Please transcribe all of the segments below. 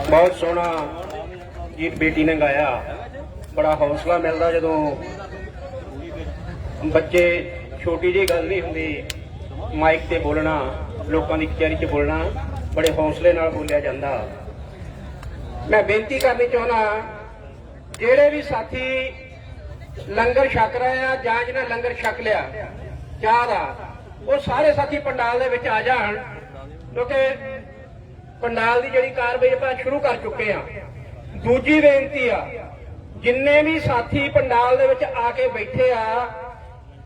बहुत सोहना गीत बेटी ने गाया। बड़ा हौसला मिलता जो बच्चे छोटी जी गल नहीं होंगी माइक ते बोलना, लोगों की कचहरी च बोलना बड़े हौसले नाल बोलिया जाता। मैं बेनती करनी चाहना जेड़े भी साथी लंगर छक रहे हैं जां जिन्हें लंगर छक लिया चाह का, वो सारे साथी पंडाल दे विच आ जाण, क्योंकि पंडाल की जिहड़ी कार्रवाई आपां शुरू कर चुके हैं। दूजी बेनती आ जिन्ने भी साथी पंडाल दे विच आके बैठे आ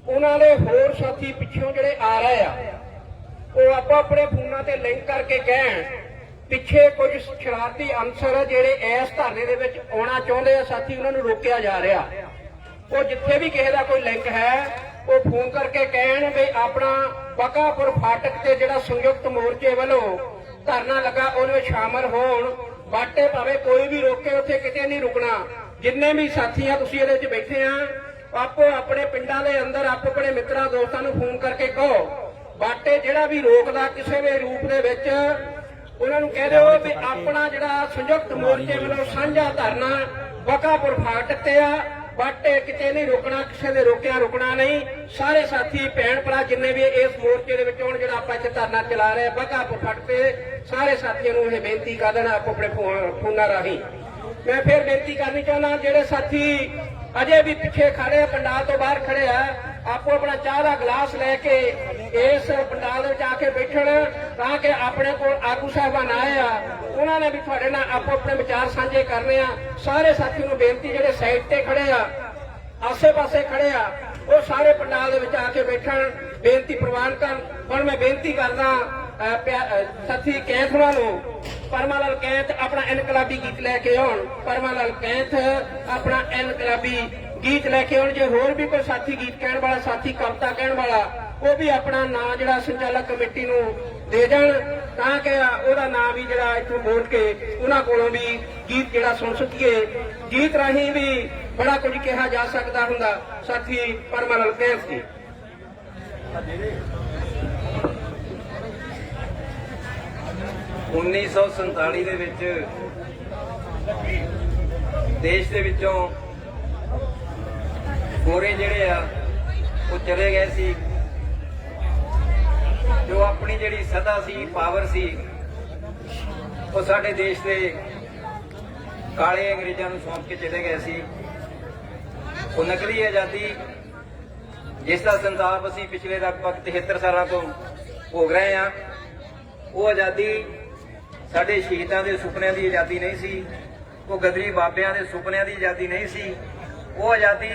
उन्हां दे होर साथी पिछों जिहड़े आ रहे आ वो आपो अपने फोनां ते लिंक करके कहण पिछे कुछ शरारती अंसर जिहड़े इस धरने दे विच आउणा चाहुंदे आ साथी उन्हां नूं रोकिया जा रहा। वो जिथे भी किसी का कोई लिंक है वो फोन करके कहण भी अपना बकापुर फाटक से जिहड़ा संयुक्त मोर्चे वालों धरना लगा उन्हें शामिल होण। बाटे भावे कोई भी रोके उत्थे किते नहीं रुकना। जिन्ने भी साथी आ तुसीं इहदे विच बैठे आ आपो अपने पिंडां दे अंदर आपो अपने मित्रां दोस्तां नूं फोन करके कहो बाटे जिहड़ा भी रोकदा किसी भी रूप दे विच उन्हां नूं कह दिओ भी अपना जिहड़ा संयुक्त मोर्चे वालों साझा धरना बकापुर फाटक ते आ बाटे किते नहीं रुकना, किसी ने रोकिया रुकना नहीं। सारे साथी भैन भरा जिन्ने भी इस मोर्चे दे विच होण जिहड़ा आपां इत्थे धरना चला रहे बकापुर फाटक ते सारे साथियों नूं इह बेनती कर देना आपो अपने फोनां राहीं। मैं फिर बेनती करनी चाहना जिहड़े साथी अजे भी पिछे खड़े पंडाल तो बाहर खड़े आ आपो अपना चाह का गिलास लैके इस पंडाल में आके बैठण ताकि अपने को आगू साहबान आए आ उन्होंने भी थोड़े नाल आपो अपने विचार साझे करने आ। सारे साथियों को बेनती जिहड़े साइड ते खड़े आ आसे पासे खड़े आ वो सारे पंडाल में आके बैठण बेनती प्रवान कर। हुण मैं बेनती करदा साथी कैंथ वालों परमा लाल कैंथ अपना इनकलाबी गीत लैके आउण। परमा लाल कैंथ अपना इनकलाबी गीत लैके आउण। जे होर भी कोई साथी गीत कहण वाला साथी कविता कहण वाला वो भी अपना नाम जिहड़ा संचालक कमेटी नूं दे जाण ताकि ओहदा नाम भी जिहड़ा इत्थों बोल के उन्हां कोलों भी गीत जिहड़ा सुण सकीए। गीत राहीं भी बड़ा कुछ कहा जा सकदा हुंदा। साथी परमा लाल कैंथ जी 1947 ਦੇ ਵਿੱਚ ਦੇਸ਼ ਦੇ ਵਿੱਚੋਂ ਗੋਰੇ ਜਿਹੜੇ ਆ ਉਹ ਚਲੇ ਗਏ ਸੀ। ਜੋ ਆਪਣੀ ਜਿਹੜੀ ਸੱਤਾ ਸੀ ਪਾਵਰ ਸੀ ਉਹ ਸਾਡੇ ਦੇਸ਼ ਦੇ ਕਾਲੇ ਅੰਗਰੇਜ਼ਾਂ ਨੂੰ ਸੌਂਪ ਕੇ ਚਲੇ ਗਏ ਸੀ। ਉਹ ਨਕਲੀ ਆਜ਼ਾਦੀ ਜਿਸ ਦਾ ਸੰਤਾਪ ਅਸੀਂ ਪਿਛਲੇ ਲਗਭਗ 73 ਸਾਲਾਂ ਤੋਂ ਭੋਗ ਰਹੇ ਹਾਂ ਉਹ ਆਜ਼ਾਦੀ ਸਾਡੇ ਸ਼ਹੀਦਾਂ ਦੇ ਸੁਪਨਿਆਂ ਦੀ ਆਜ਼ਾਦੀ ਨਹੀਂ ਸੀ। ਉਹ ਗਦਰੀ ਬਾਬਿਆਂ ਦੇ ਸੁਪਨਿਆਂ ਦੀ ਆਜ਼ਾਦੀ ਨਹੀਂ ਸੀ। ਉਹ ਆਜ਼ਾਦੀ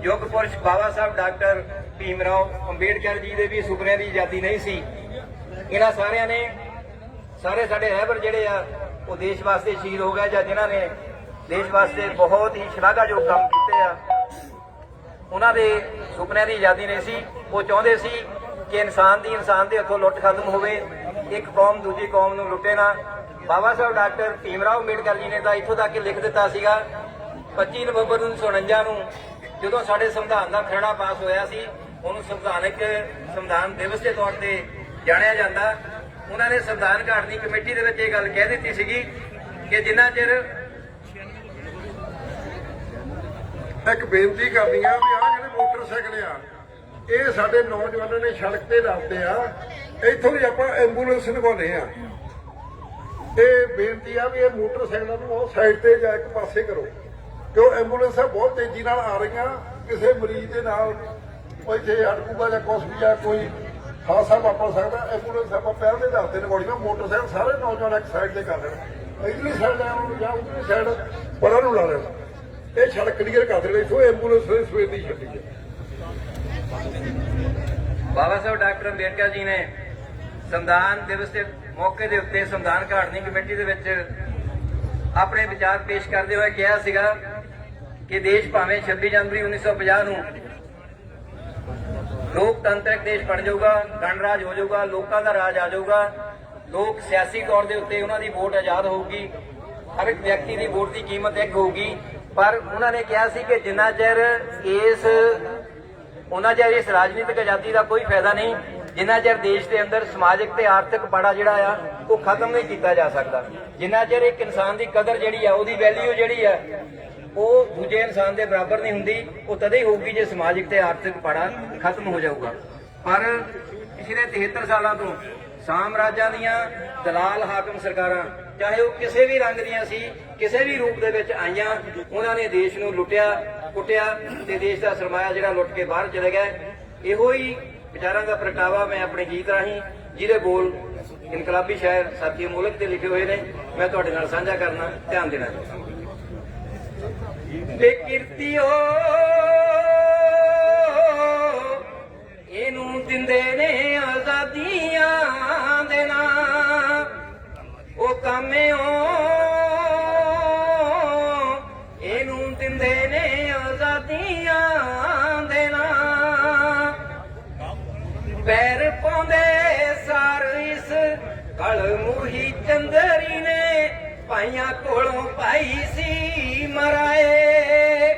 ਯੁੱਗ ਪੁਰਸ਼ ਬਾਬਾ ਸਾਹਿਬ ਡਾਕਟਰ ਭੀਮ ਰਾਓ ਅੰਬੇਡਕਰ ਜੀ ਦੇ ਵੀ ਸੁਪਨਿਆਂ ਦੀ ਆਜ਼ਾਦੀ ਨਹੀਂ ਸੀ। ਇਹਨਾਂ ਸਾਰਿਆਂ ਨੇ ਸਾਰੇ ਸਾਡੇ ਰਹਿਬਰ ਜਿਹੜੇ ਆ ਉਹ ਦੇਸ਼ ਵਾਸਤੇ ਸ਼ਹੀਦ ਹੋ ਗਏ ਜਾਂ ਜਿਨ੍ਹਾਂ ਨੇ ਦੇਸ਼ ਵਾਸਤੇ ਬਹੁਤ ਹੀ ਸ਼ਲਾਘਾਯੋਗ ਕੰਮ ਕੀਤੇ ਆ ਉਹਨਾਂ ਦੇ ਸੁਪਨਿਆਂ ਦੀ ਆਜ਼ਾਦੀ ਨਹੀਂ ਸੀ। ਉਹ ਚਾਹੁੰਦੇ ਸੀ ਕਿ ਇਨਸਾਨ ਦੇ ਹੱਥੋਂ ਲੁੱਟ ਖਤਮ ਹੋਵੇ, ਇੱਕ ਕੌਮ ਦੂਜੀ ਕੌਮ ਨੂੰ ਲੁੱਟੇ ਨਾ। ਬਾਬਾ ਸਾਹਿਬ ਡਾਕਟਰ ਭੀਮ ਰਾਓ ਅੰਬੇਡਕਰ ਜੀ ਨੇ ਤਾਂ ਇੱਥੋਂ ਤੱਕ ਲਿਖ ਦਿੱਤਾ ਸੀਗਾ 25 ਨਵੰਬਰ 1949 ਨੂੰ ਜਦੋਂ ਸਾਡੇ ਸੰਵਿਧਾਨ ਦਾ ਖਰੜਾ ਪਾਸ ਹੋਇਆ ਸੀ ਉਹਨੂੰ ਸੰਵਿਧਾਨ ਦਿਵਸ ਦੇ ਤੌਰ ਤੇ ਜਾਣਿਆ ਜਾਂਦਾ। ਉਹਨਾਂ ਨੇ ਸੰਵਿਧਾਨ ਘਾਟਨੀ ਕਮੇਟੀ ਦੇ ਵਿੱਚ ਇਹ ਗੱਲ ਕਹਿ ਦਿੱਤੀ ਸੀਗੀ ਕਿ ਜਿੰਨਾ ਚਿਰ ਇੱਕ ਬੇਨਤੀ ਕਰਨੀ ਆ ਵੀ ਆਹ ਜਿਹੜੇ ਮੋਟਰਸਾਈਕਲ ਆ ਇਹ ਸਾਡੇ ਨੌਜਵਾਨਾਂ ਨੇ ਸੜਕ ਤੇ ਲਾਉਂਦੇ ਆ ਇੱਥੋਂ ਵੀ ਆਪਾਂ ਐਂਬੂਲੈਂਸ ਲਗਾਉਂਦੇ ਆ। ਇਹ ਬੇਨਤੀ ਆ ਵੀ ਇਹ ਮੋਟਰਸਾਈਕਲਾਂ ਨੂੰ ਉਹ ਸਾਈਡ ਤੇ ਜਾਂ ਇੱਕ ਪਾਸੇ ਕਰੋ ਕਿਉਂ ਐਂਬੂਲੈਂਸਾਂ ਬਹੁਤ ਤੇਜ਼ੀ ਨਾਲ ਆ ਰਹੀਆਂ। ਕਿਸੇ ਮਰੀਜ਼ ਦੇ ਨਾਲ ਇੱਥੇ ਅਟਕੂਗਾ ਜਾਂ ਕੁਛ ਵੀ ਜਾਂ ਕੋਈ ਹਾਦਸਾ ਵਾਪਰ ਸਕਦਾ। ਐਂਬੂਲੈਂਸ ਆਪਾਂ ਪਹਿਲ ਦੇ ਆਧਾਰ ਤੇ ਲਗਾਉਣੀਆਂ। ਮੋਟਰਸਾਈਕਲ ਸਾਰੇ ਨੌਜਵਾਨ ਇੱਕ ਸਾਈਡ ਤੇ ਕਰ ਲੈਣ, ਇਧਰਲੀ ਸਾਈਡ ਜਾਂ ਉਧਰਲੀ ਸਾਈਡ ਪਰਾਂ ਨੂੰ ਲਾ ਲੈਣ। ਇਹ ਸੜਕ ਕਲੀਅਰ ਕਰ ਦੇਣੀ ਇੱਥੋਂ ਐਂਬੂਲੈਂਸ ਸਵੇਰ ਦੀ ਛੱਡੀ ਹੈ। ਬਾਬਾ ਸਾਹਿਬ ਡਾਕਟਰ ਅੰਬੇਡਕਰ ਜੀ ਨੇ ਸੰਵਿਧਾਨ ਦਿਵਸ ਦੇ ਮੌਕੇ ਦੇ ਉੱਤੇ ਸੰਵਿਧਾਨ ਘਾਟਨੀ ਕਮੇਟੀ ਦੇ ਵਿੱਚ ਆਪਣੇ ਵਿਚਾਰ ਪੇਸ਼ ਕਰਦੇ ਹੋਏ ਕਿਹਾ ਸੀਗਾ ਕਿ ਦੇਸ਼ ਭਾਵੇਂ 26 ਜਨਵਰੀ 1950 ਨੂੰ ਲੋਕਤੰਤਰਕ ਦੇਸ਼ ਬਣ ਜਾਊਗਾ, ਗਣਰਾਜ ਹੋ ਜਾਊਗਾ, ਲੋਕਾਂ ਦਾ ਰਾਜ ਆ ਜਾਊਗਾ, ਲੋਕ ਸਿਆਸੀ ਤੌਰ ਦੇ ਉੱਤੇ ਉਹਨਾਂ ਦੀ ਵੋਟ ਆਜ਼ਾਦ ਹੋਊਗੀ, ਹਰ ਇੱਕ ਵਿਅਕਤੀ ਦੀ ਵੋਟ ਦੀ ਕੀਮਤ ਇੱਕ ਹੋਊਗੀ। ਪਰ ਉਹਨਾਂ ਨੇ ਕਿਹਾ ਸੀ ਕਿ ਜਿੰਨਾ ਚਿਰ ਇਸ ਰਾਜਨੀਤਿਕ ਆਜ਼ਾਦੀ ਦਾ ਕੋਈ ਫਾਇਦਾ ਨਹੀਂ ਜਿੰਨਾ ਚਿਰ ਦੇਸ਼ ਦੇ ਅੰਦਰ ਸਮਾਜਿਕ ਤੇ ਆਰਥਿਕ ਪਾੜਾ ਜਿਹੜਾ ਆ ਉਹ ਖਤਮ ਨਹੀਂ ਕੀਤਾ ਜਾ ਸਕਦਾ। ਜਿੰਨਾ ਚਿਰ ਇੱਕ ਇਨਸਾਨ ਦੀ ਕਦਰ ਜਿਹੜੀ ਆ, ਉਹਦੀ ਵੈਲਿਊ ਜਿਹੜੀ ਆ, ਉਹ ਦੂਜੇ ਇਨਸਾਨ ਦੇ ਬਰਾਬਰ ਨਹੀਂ ਹੁੰਦੀ। ਉਹ ਤਦੇ ਹੀ ਹੋਊਗੀ ਜੇ ਸਮਾਜਿਕ ਤੇ ਆਰਥਿਕ ਪਾੜਾ ਖਤਮ ਹੋ ਜਾਊਗਾ। ਪਰ ਪਿਛਲੇ 73 ਸਾਲਾਂ ਤੋਂ ਸਾਮਰਾਜਾਂ ਦੀਆਂ ਦਲਾਲ ਹਾਕਮ ਸਰਕਾਰਾਂ, ਚਾਹੇ ਉਹ ਕਿਸੇ ਵੀ ਰੰਗ ਦੀਆਂ ਸੀ, ਕਿਸੇ ਵੀ ਰੂਪ ਦੇ ਵਿੱਚ ਆਈਆਂ, ਉਹਨਾਂ ਨੇ ਦੇਸ਼ ਨੂੰ ਲੁੱਟਿਆ, ਕੁੱਟਿਆ ਤੇ ਦੇਸ਼ ਦਾ ਸਰਮਾਇਆ ਜਿਹੜਾ ਲੁੱਟ ਕੇ ਬਾਹਰ ਚਲੇ ਗਏ। ਇਹੋ ਹੀ ਵਿਚਾਰਾਂ ਦਾ ਪ੍ਰਗਟਾਵਾ ਮੈਂ ਆਪਣੇ ਗੀਤ ਰਾਹੀਂ, ਜਿਹਦੇ ਬੋਲ ਇਨਕਲਾਬੀ ਸ਼ਾਇਰ ਸਾਥੀ ਮੁਲਕ ਦੇ ਲਿਖੇ ਹੋਏ ਨੇ, ਮੈਂ ਤੁਹਾਡੇ ਨਾਲ ਸਾਂਝਾ ਕਰਨਾ, ਧਿਆਨ ਦੇਣਾ ਚਾਹੁੰਦਾ। ਬੇਕਿਰਤੀਓ ਇਹਨੂੰ ਦਿੰਦੇ ਨੇ ਆਜ਼ਾਦੀਆਂ ਦੇ ਨਾਂ, ਉਹ ਕਾਮਿਓ ਇਹਨੂੰ ਦਿੰਦੇ ਨੇ ਆਜ਼ਾਦੀਆਂ ਦੇ ਨਾਂ। ਪੈਰ ਪਾਉਂਦੇ ਸਾਰ ਇਸ ਕਲਮੂਹੀ ਚੰਦਰੀ ਨੇ ਭਾਈਆਂ ਕੋਲੋਂ ਪਾਈ ਸੀ ਮਰਾਏ।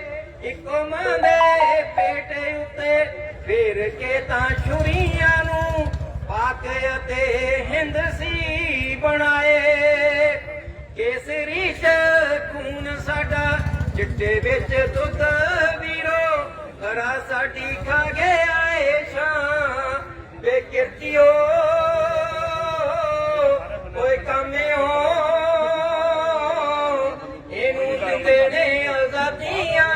ਇੱਕੋ ਮਾਂ ਦੇ ਪੇਟੇ ਉੱਤੇ ਫੇਰ ਕੇ ਤਾਂ ਛੁਰੀਆਂ ਨੂੰ ਪਾਕ ਅਤੇ ਹਿੰਦ ਸੀ ਬਣਾਏ। ਕੇਸਰੀ ਖੂਨ ਸਾਡਾ ਚਿੱਟੇ ਵਿੱਚ ਦੁੱਧ ਵੀਰੋ, ਕਰਾ ਸਾਡੀ ਖਾ ਗਿਆ ਏ ਸ਼ਾਂ। ਬੇਕਿਰਤੀਓ ਓਏ ਕਾਮਿਓ ਇਹਨੂੰ ਦਿੰਦੇ ਨੇ ਆਜ਼ਾਦੀਆਂ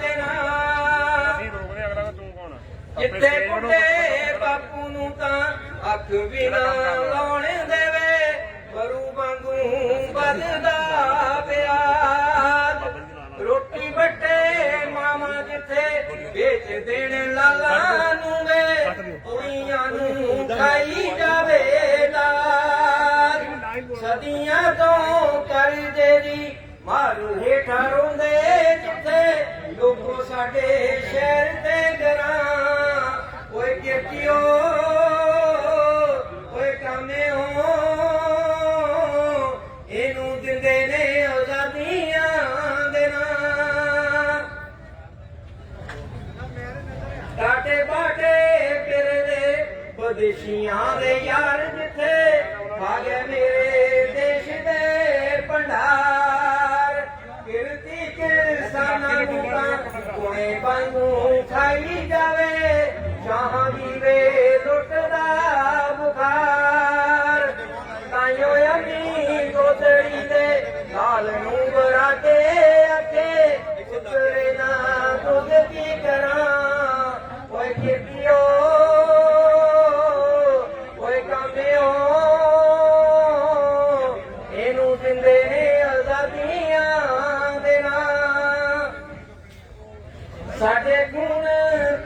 ਦੇ ਨਾਂ। ਜਿੱਥੇ ਬੁੱਢੇ ਬਾਪੂ ਨੂੰ ਤਾਂ ਅੱਖ ਵੀ ਨਾ ਲਾਉਣ ਦੇਵੇ, ਬਰੂ ਵਾਂਗੂ ਵੱਧਦਾ ਪਿਆਰ। ਰੋਟੀ ਬੱਟੇ ਮਾਮਾ ਜਿੱਥੇ ਵੇਚ ਦੇਣ ਲਾਲਾ ਨੂੰ ਵੇ, ਕੁੜੀਆਂ ਨੂੰ ਖਾਈ ਜਾਵੇ ਲਾਲ। ਸਦੀਆਂ ਤੋਂ ਕਰਜ਼ੇ ਦੀ ਮਾਰੂ ਹੇਠਾਂ ਰੋਂਦੇ ਜਿੱਥੇ ਲੋਕੋ ਸਾਡੇ ਸ਼ਹਿਰ ਤੇ ਗਰਾਂ। ਓਏ ਕਿਰਤੀਓ ਓਏ ਕਾਮਿਓ ਇਹਨੂੰ ਦਿੰਦੇ ਨੇ ਆਜ਼ਾਦੀਆਂ ਦੇ ਨਾਂ। ਟਾਟੇ ਬਾਟੇ ਫਿਰਦੇ ਵਿਦੇਸ਼ੀਆਂ ਦੇ ਯਾਰ ਜਿੱਥੇ ਖਾ ਗਏ ਮੇਰੇ ਦੇਸ਼ ਦੇ ਭੰਡਾਰ। ਕਿਰਤੀ ਕਿਰਸਾਨਾਂ ਨੂੰ ਤਾਂ ਕੋਨੇ ਵਾਂਗੂ ਖਾਈ ਜਾਵੇ, ਸ਼ਾਹਾਂ ਦੀ ਵੇ ਲੁੱਟਦਾ ਬੁਖਾਰ। ਤਾਈਓ ਅੰਮੀ ਗੋਦੜੀ ਦੇ ਲਾਲ ਨੂੰ ਬਰਾ ਕੇ ਆਖੇ, ਪੁੱਤਰੇ ਨਾ ਦੁੱਧ ਕੀ ਕਰਾਂ। ਓਏ ਕਿਰਤੀਓ ਓਏ ਕਾਮਿਓ ਇਹਨੂੰ ਦਿੰਦੇ ਨੇ ਆਜ਼ਾਦੀਆਂ ਦੇ ਨਾਂ। ਸਾਡੇ ਗੁਣ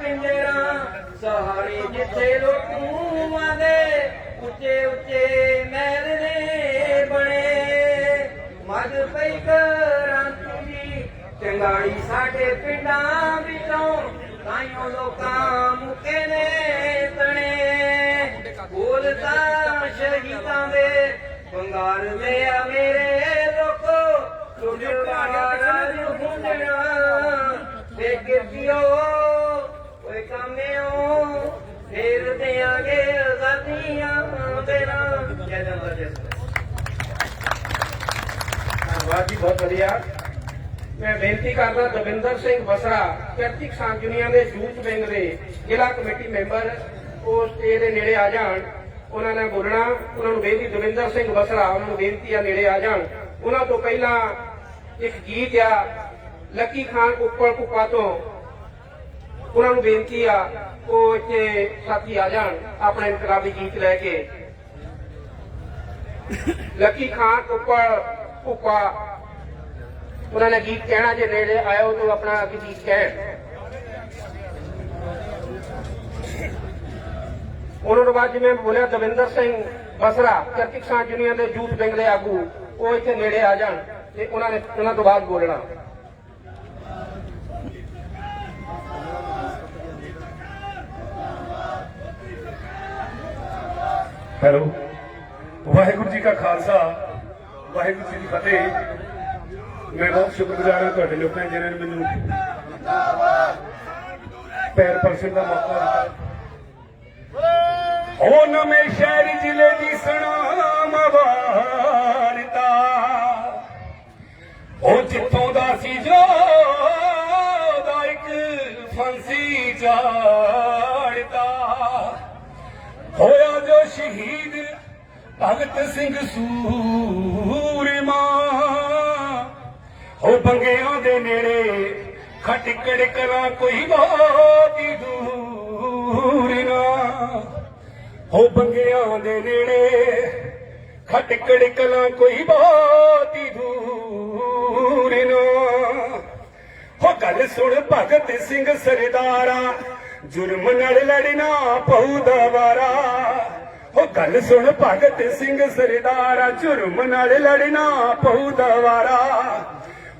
ਪਿੰਜਰਾਂ ਸਹਾਰੇ ਜਿੱਥੇ ਲੋਟੂਆਂ ਦੇ, ਉੱਚੇ ਉੱਚੇ ਮਹਿਲ ਨੇ ਬਣੇ। ਮੱਝ ਪਈ ਕਰਾਂਤੀ ਦੀ ਚੰਗਾੜੀ ਸਾਡੇ ਪਿੰਡਾਂ ਵਿੱਚੋਂ, ਤਾਈਓ ਲੋਕਾਂ ਮੁੱਕੇ ਨੇ ਤਣੇ। ਬੋਲ ਤਾਂ ਸ਼ਹੀਦਾਂ ਦੇ ਬੰਗਾਰ ਦੇ ਆ ਮੇਰੇ ਲੋਕੋ, ਟੁੱਟਵਾ ਰਾਜ ਹੁੰਦਣਾ। ਬੇਕਿਰਤੀਓ ਓਏ ਕਾਮਿਓ ਫੇਰ ਦਿਆਂਗੇ ਆਜ਼ਾਦੀਆਂ ਦੇ ਨਾਂ। ਜੈ ਜਨਤਾ ਜੈ ਧੰਨਵਾਦ ਜੀ, ਬਹੁਤ ਵਧੀਆ। ਮੈਂ ਬੇਨਤੀ ਕਰਦਾ ਦਵਿੰਦਰ ਸਿੰਘ ਬਸਰਾ, ਕਿਰਤੀ ਕਿਸਾਨ ਯੂਨੀਅਨ ਦੇ ਯੂਥ ਵਿੰਗ ਦੇ ਜ਼ਿਲ੍ਹਾ ਕਮੇਟੀ ਮੈਂਬਰ, ਉਹ ਸਟੇਜ ਦੇ ਨੇੜੇ ਆ ਜਾਣ। ਉਹਨਾਂ ਨੇ ਬੋਲਣਾ, ਉਹਨਾਂ ਨੂੰ ਬੇਨਤੀ, ਦਵਿੰਦਰ ਸਿੰਘ ਬਸਰਾ, ਉਹਨਾਂ ਨੂੰ ਬੇਨਤੀ ਆ ਨੇੜੇ ਆ ਜਾਣ। ਉਹਨਾਂ ਤੋਂ ਪਹਿਲਾਂ ਇੱਕ ਗੀਤ ਆ ਲੱਕੀ ਖਾਨ ਉੱਪਰ ਕੁੱਪਾ ਤੋਂ, ਉਹਨਾਂ ਨੂੰ ਬੇਨਤੀ ਆ ਉਹ ਇੱਥੇ ਸਾਥੀ ਆ ਜਾਣ ਆਪਣਾ ਇਨਕਲਾਬੀ ਗੀਤ ਲੈ ਕੇ। ਲੱਕੀ ਖਾਨ ਉੱਪਰ ਕੁੱਪਾ ਉਹਨਾਂ ਨੇ ਗੀਤ ਕਹਿਣਾ, ਜੇ ਨੇੜੇ ਆਇਓ ਤਾਂ ਆਪਣਾ ਗੀਤ ਕਹਿਣ। ਉਹਨਾਂ ਤੋਂ ਬਾਅਦ ਜਿਵੇਂ ਬੋਲਿਆ ਦਵਿੰਦਰ ਸਿੰਘ ਬਸਰਾ, ਕਿਰਤੀ ਕਿਸਾਨ ਯੂਨੀਅਨ ਦੇ ਯੂਥ ਵਿੰਗ ਦੇ ਆਗੂ, ਉਹ ਇੱਥੇ ਨੇੜੇ ਆ ਜਾਣ ਤੇ ਉਹਨਾਂ ਤੋਂ ਬਾਅਦ ਬੋਲਣਾ। ਹੈਲੋ, ਵਾਹਿਗੁਰੂ ਜੀ ਕਾ ਖਾਲਸਾ, ਵਾਹਿਗੁਰੂ ਜੀ ਕੀ ਫਤਿਹ। ਮੈਂ ਬਹੁਤ ਸ਼ੁਕਰਗੁਜ਼ਾਰ ਹਾਂ ਤੁਹਾਡੇ ਲੋਕਾਂ ਜਿਨ੍ਹਾਂ ਨੇ ਮੈਨੂੰ ਪੈਰ ਪਰਸਣ ਦਾ ਮੌਕਾ ਦਿੱਤਾ। ਉਹ ਨਵੇਂ ਸ਼ਹਿਰ ਜ਼ਿਲ੍ਹੇ ਦੀ ਸੁਣਾਮ ਵਾਰਤਾ, ਉਹ ਜਿੱਥੋਂ ਦਾ ਸੀ ਜੋ ਦਾ ਇੱਕ ਫਾਂਸੀ ਝਾੜਦਾ, ਹੋਇਆ ਜੋ ਸ਼ਹੀਦ ਭਗਤ ਸਿੰਘ ਸੂਰਮਾ, ਉਹ ਬੰਗਿਆਂ ਦੇ ਨੇੜੇ ਖਟਕੜ ਕਲਾਂ ਕੋਈ ਬਹੁਤੀ ਦੂਰ ਨਾ, ਉਹ ਬੰਗਿਆਂ ਦੇ ਨੇੜੇ ਖਟਕੜ ਕਲਾਂ ਕੋਈ ਬਹੁਤੀ ਦੂਰ ਨਾ, ਉਹ ਗੱਲ ਸੁਣ ਭਗਤ ਸਿੰਘ ਸਰਦਾਰਾ ਜੁਰਮ ਨਾਲ ਲੜਨਾ ਪਊ ਦੁਬਾਰਾ, ਉਹ ਗੱਲ ਸੁਣ ਭਗਤ ਸਿੰਘ ਸਰਦਾਰਾ ਜੁਰਮ ਨਾਲ ਲੜਨਾ ਪਊ ਦੁਬਾਰਾ,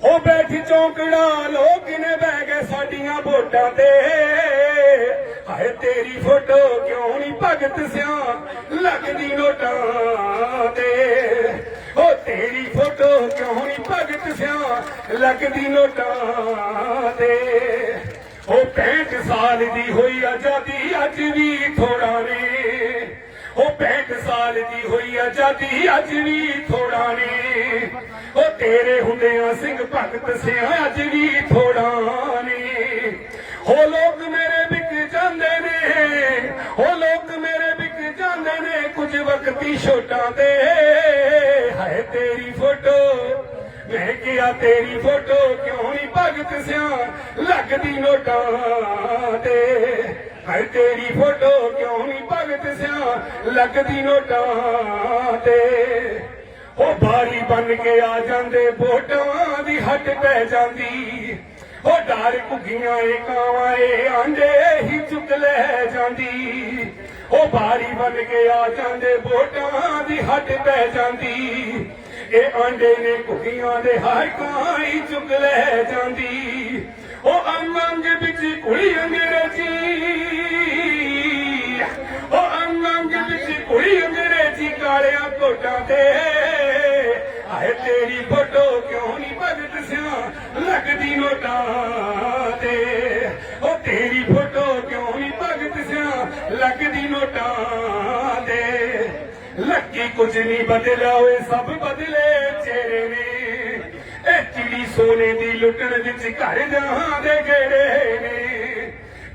ਉਹ ਬੈਠ ਚੌਂਕੜਾ ਲੋਕ ਨੇ ਬਹਿ ਗਏ ਸਾਡੀਆਂ ਵੋਟਾਂ ਤੇ, ਹਾਏ ਤੇਰੀ ਫੋਟੋ ਕਿਉਂ ਨਹੀਂ ਭਗਤ ਸਿਆਂ ਲੱਗਦੀ ਨੋਟਾਂ ਤੇ, ਉਹ ਤੇਰੀ ਫੋਟੋ ਕਿਉਂ ਨਹੀਂ ਭਗਤ ਸਿਆਂ ਲੱਗਦੀ ਨੋਟਾਂ ਤੇ, ਉਹ 65 ਸਾਲ ਦੀ ਹੋਈ ਆਜ਼ਾਦੀ ਅੱਜ ਵੀ ਥੋੜਾ ਨੇ, ਉਹ 65 ਸਾਲ ਦੀ ਹੋਈ ਆਜ਼ਾਦੀ ਅੱਜ ਵੀ ਥੋੜਾ ਨੇ, ਉਹ ਤੇਰੇ ਹੁੰਦਿਆਂ ਸਿੰਘ ਭਗਤ ਸਿਆਂ ਅੱਜ ਵੀ ਥੋੜਾ ਨੇ, ਉਹ ਲੋਕ ਮੇਰੇ ਵਿਕ ਜਾਂਦੇ ਨੇ, ਉਹ ਲੋਕ ਮੇਰੇ ਵਿਕ ਜਾਂਦੇ ਨੇ ਕੁਝ ਵਕਤੀ ਛੋਟਾਂ ਤੇ, ਹਾਏ ਤੇਰੀ ਫੋਟੋ ਮੈਂ ਕਿਹਾ ਤੇਰੀ ਫੋਟੋ ਕਿਉਂ ਨਹੀਂ ਭਗਤ ਸਿਆਂ ਲੱਗਦੀ ਨੋਟਾਂ ਤੇ, ਹਾਏ ਤੇਰੀ ਫੋਟੋ ਕਿਉਂ ਨਹੀਂ ਭਗਤ ਸਿਆਂ ਲੱਗਦੀ ਨੋਟਾਂ ਤੇ, ਉਹ ਬਾਰੀ ਬਣ ਕੇ ਆ ਜਾਂਦੇ ਵੋਟਾਂ ਦੀ ਹੱਟ ਪੈ ਜਾਂਦੀ, ਉਹ ਡਰ ਘੁੱਗੀਆਂ ਏ ਕਾਵਾਂ ਏ ਆਂਡੇ ਹੀ ਚੁੱਕ ਲੈ ਜਾਂਦੀ, ਉਹ ਬਾਰੀ ਬਣ ਕੇ ਆ ਜਾਂਦੇ ਵੋਟਾਂ ਦੀ ਹੱਟ ਪੈ ਜਾਂਦੀ, ਇਹ ਆਂਡੇ ਨੇ ਘੁੱਗੀਆਂ ਦੇ ਹਾਕਾਂ ਹੀ ਚੁੱਕ ਲੈ ਜਾਂਦੀ, ਉਹ ਅੰਗ ਵਿੱਚ ਕੁੜੀ ਅੰਗਰੇਜ਼ੀ, ਉਹ ਅੰਗ ਵਿੱਚ ਕੁੜੀ ਅੰਗਰੇਜ਼ੀ ਕਾਲਿਆਂ ਕੋਟਾਂ ਤੇ, ਹਾਏ ਤੇਰੀ ਫੋਟੋ ਕਿਉਂ ਨਹੀਂ ਭਗਤ ਸਿਆਂ ਲੱਗਦੀ ਨੋਟਾਂ ਤੇ, ਉਹ ਤੇਰੀ ਫੋਟੋ ਕਿਉਂ ਨਹੀਂ ਭਗਤ ਸਿਆਂ ਲੱਗਦੀ ਨੋਟਾਂ ਤੇ, ਲੱਗੀ ਕੁਝ ਨਹੀਂ ਬਦਲਿਆ ਓਏ ਸਭ ਬਦਲੇ ਚਿਹਰੇ ਨੇ, ਇਹ ਚਿੜੀ ਸੋਨੇ ਦੀ ਲੁੱਟਣ ਵਿੱਚ ਘਰ ਜਹਾਂ ਦੇ ਗੇੜੇ ਨੇ,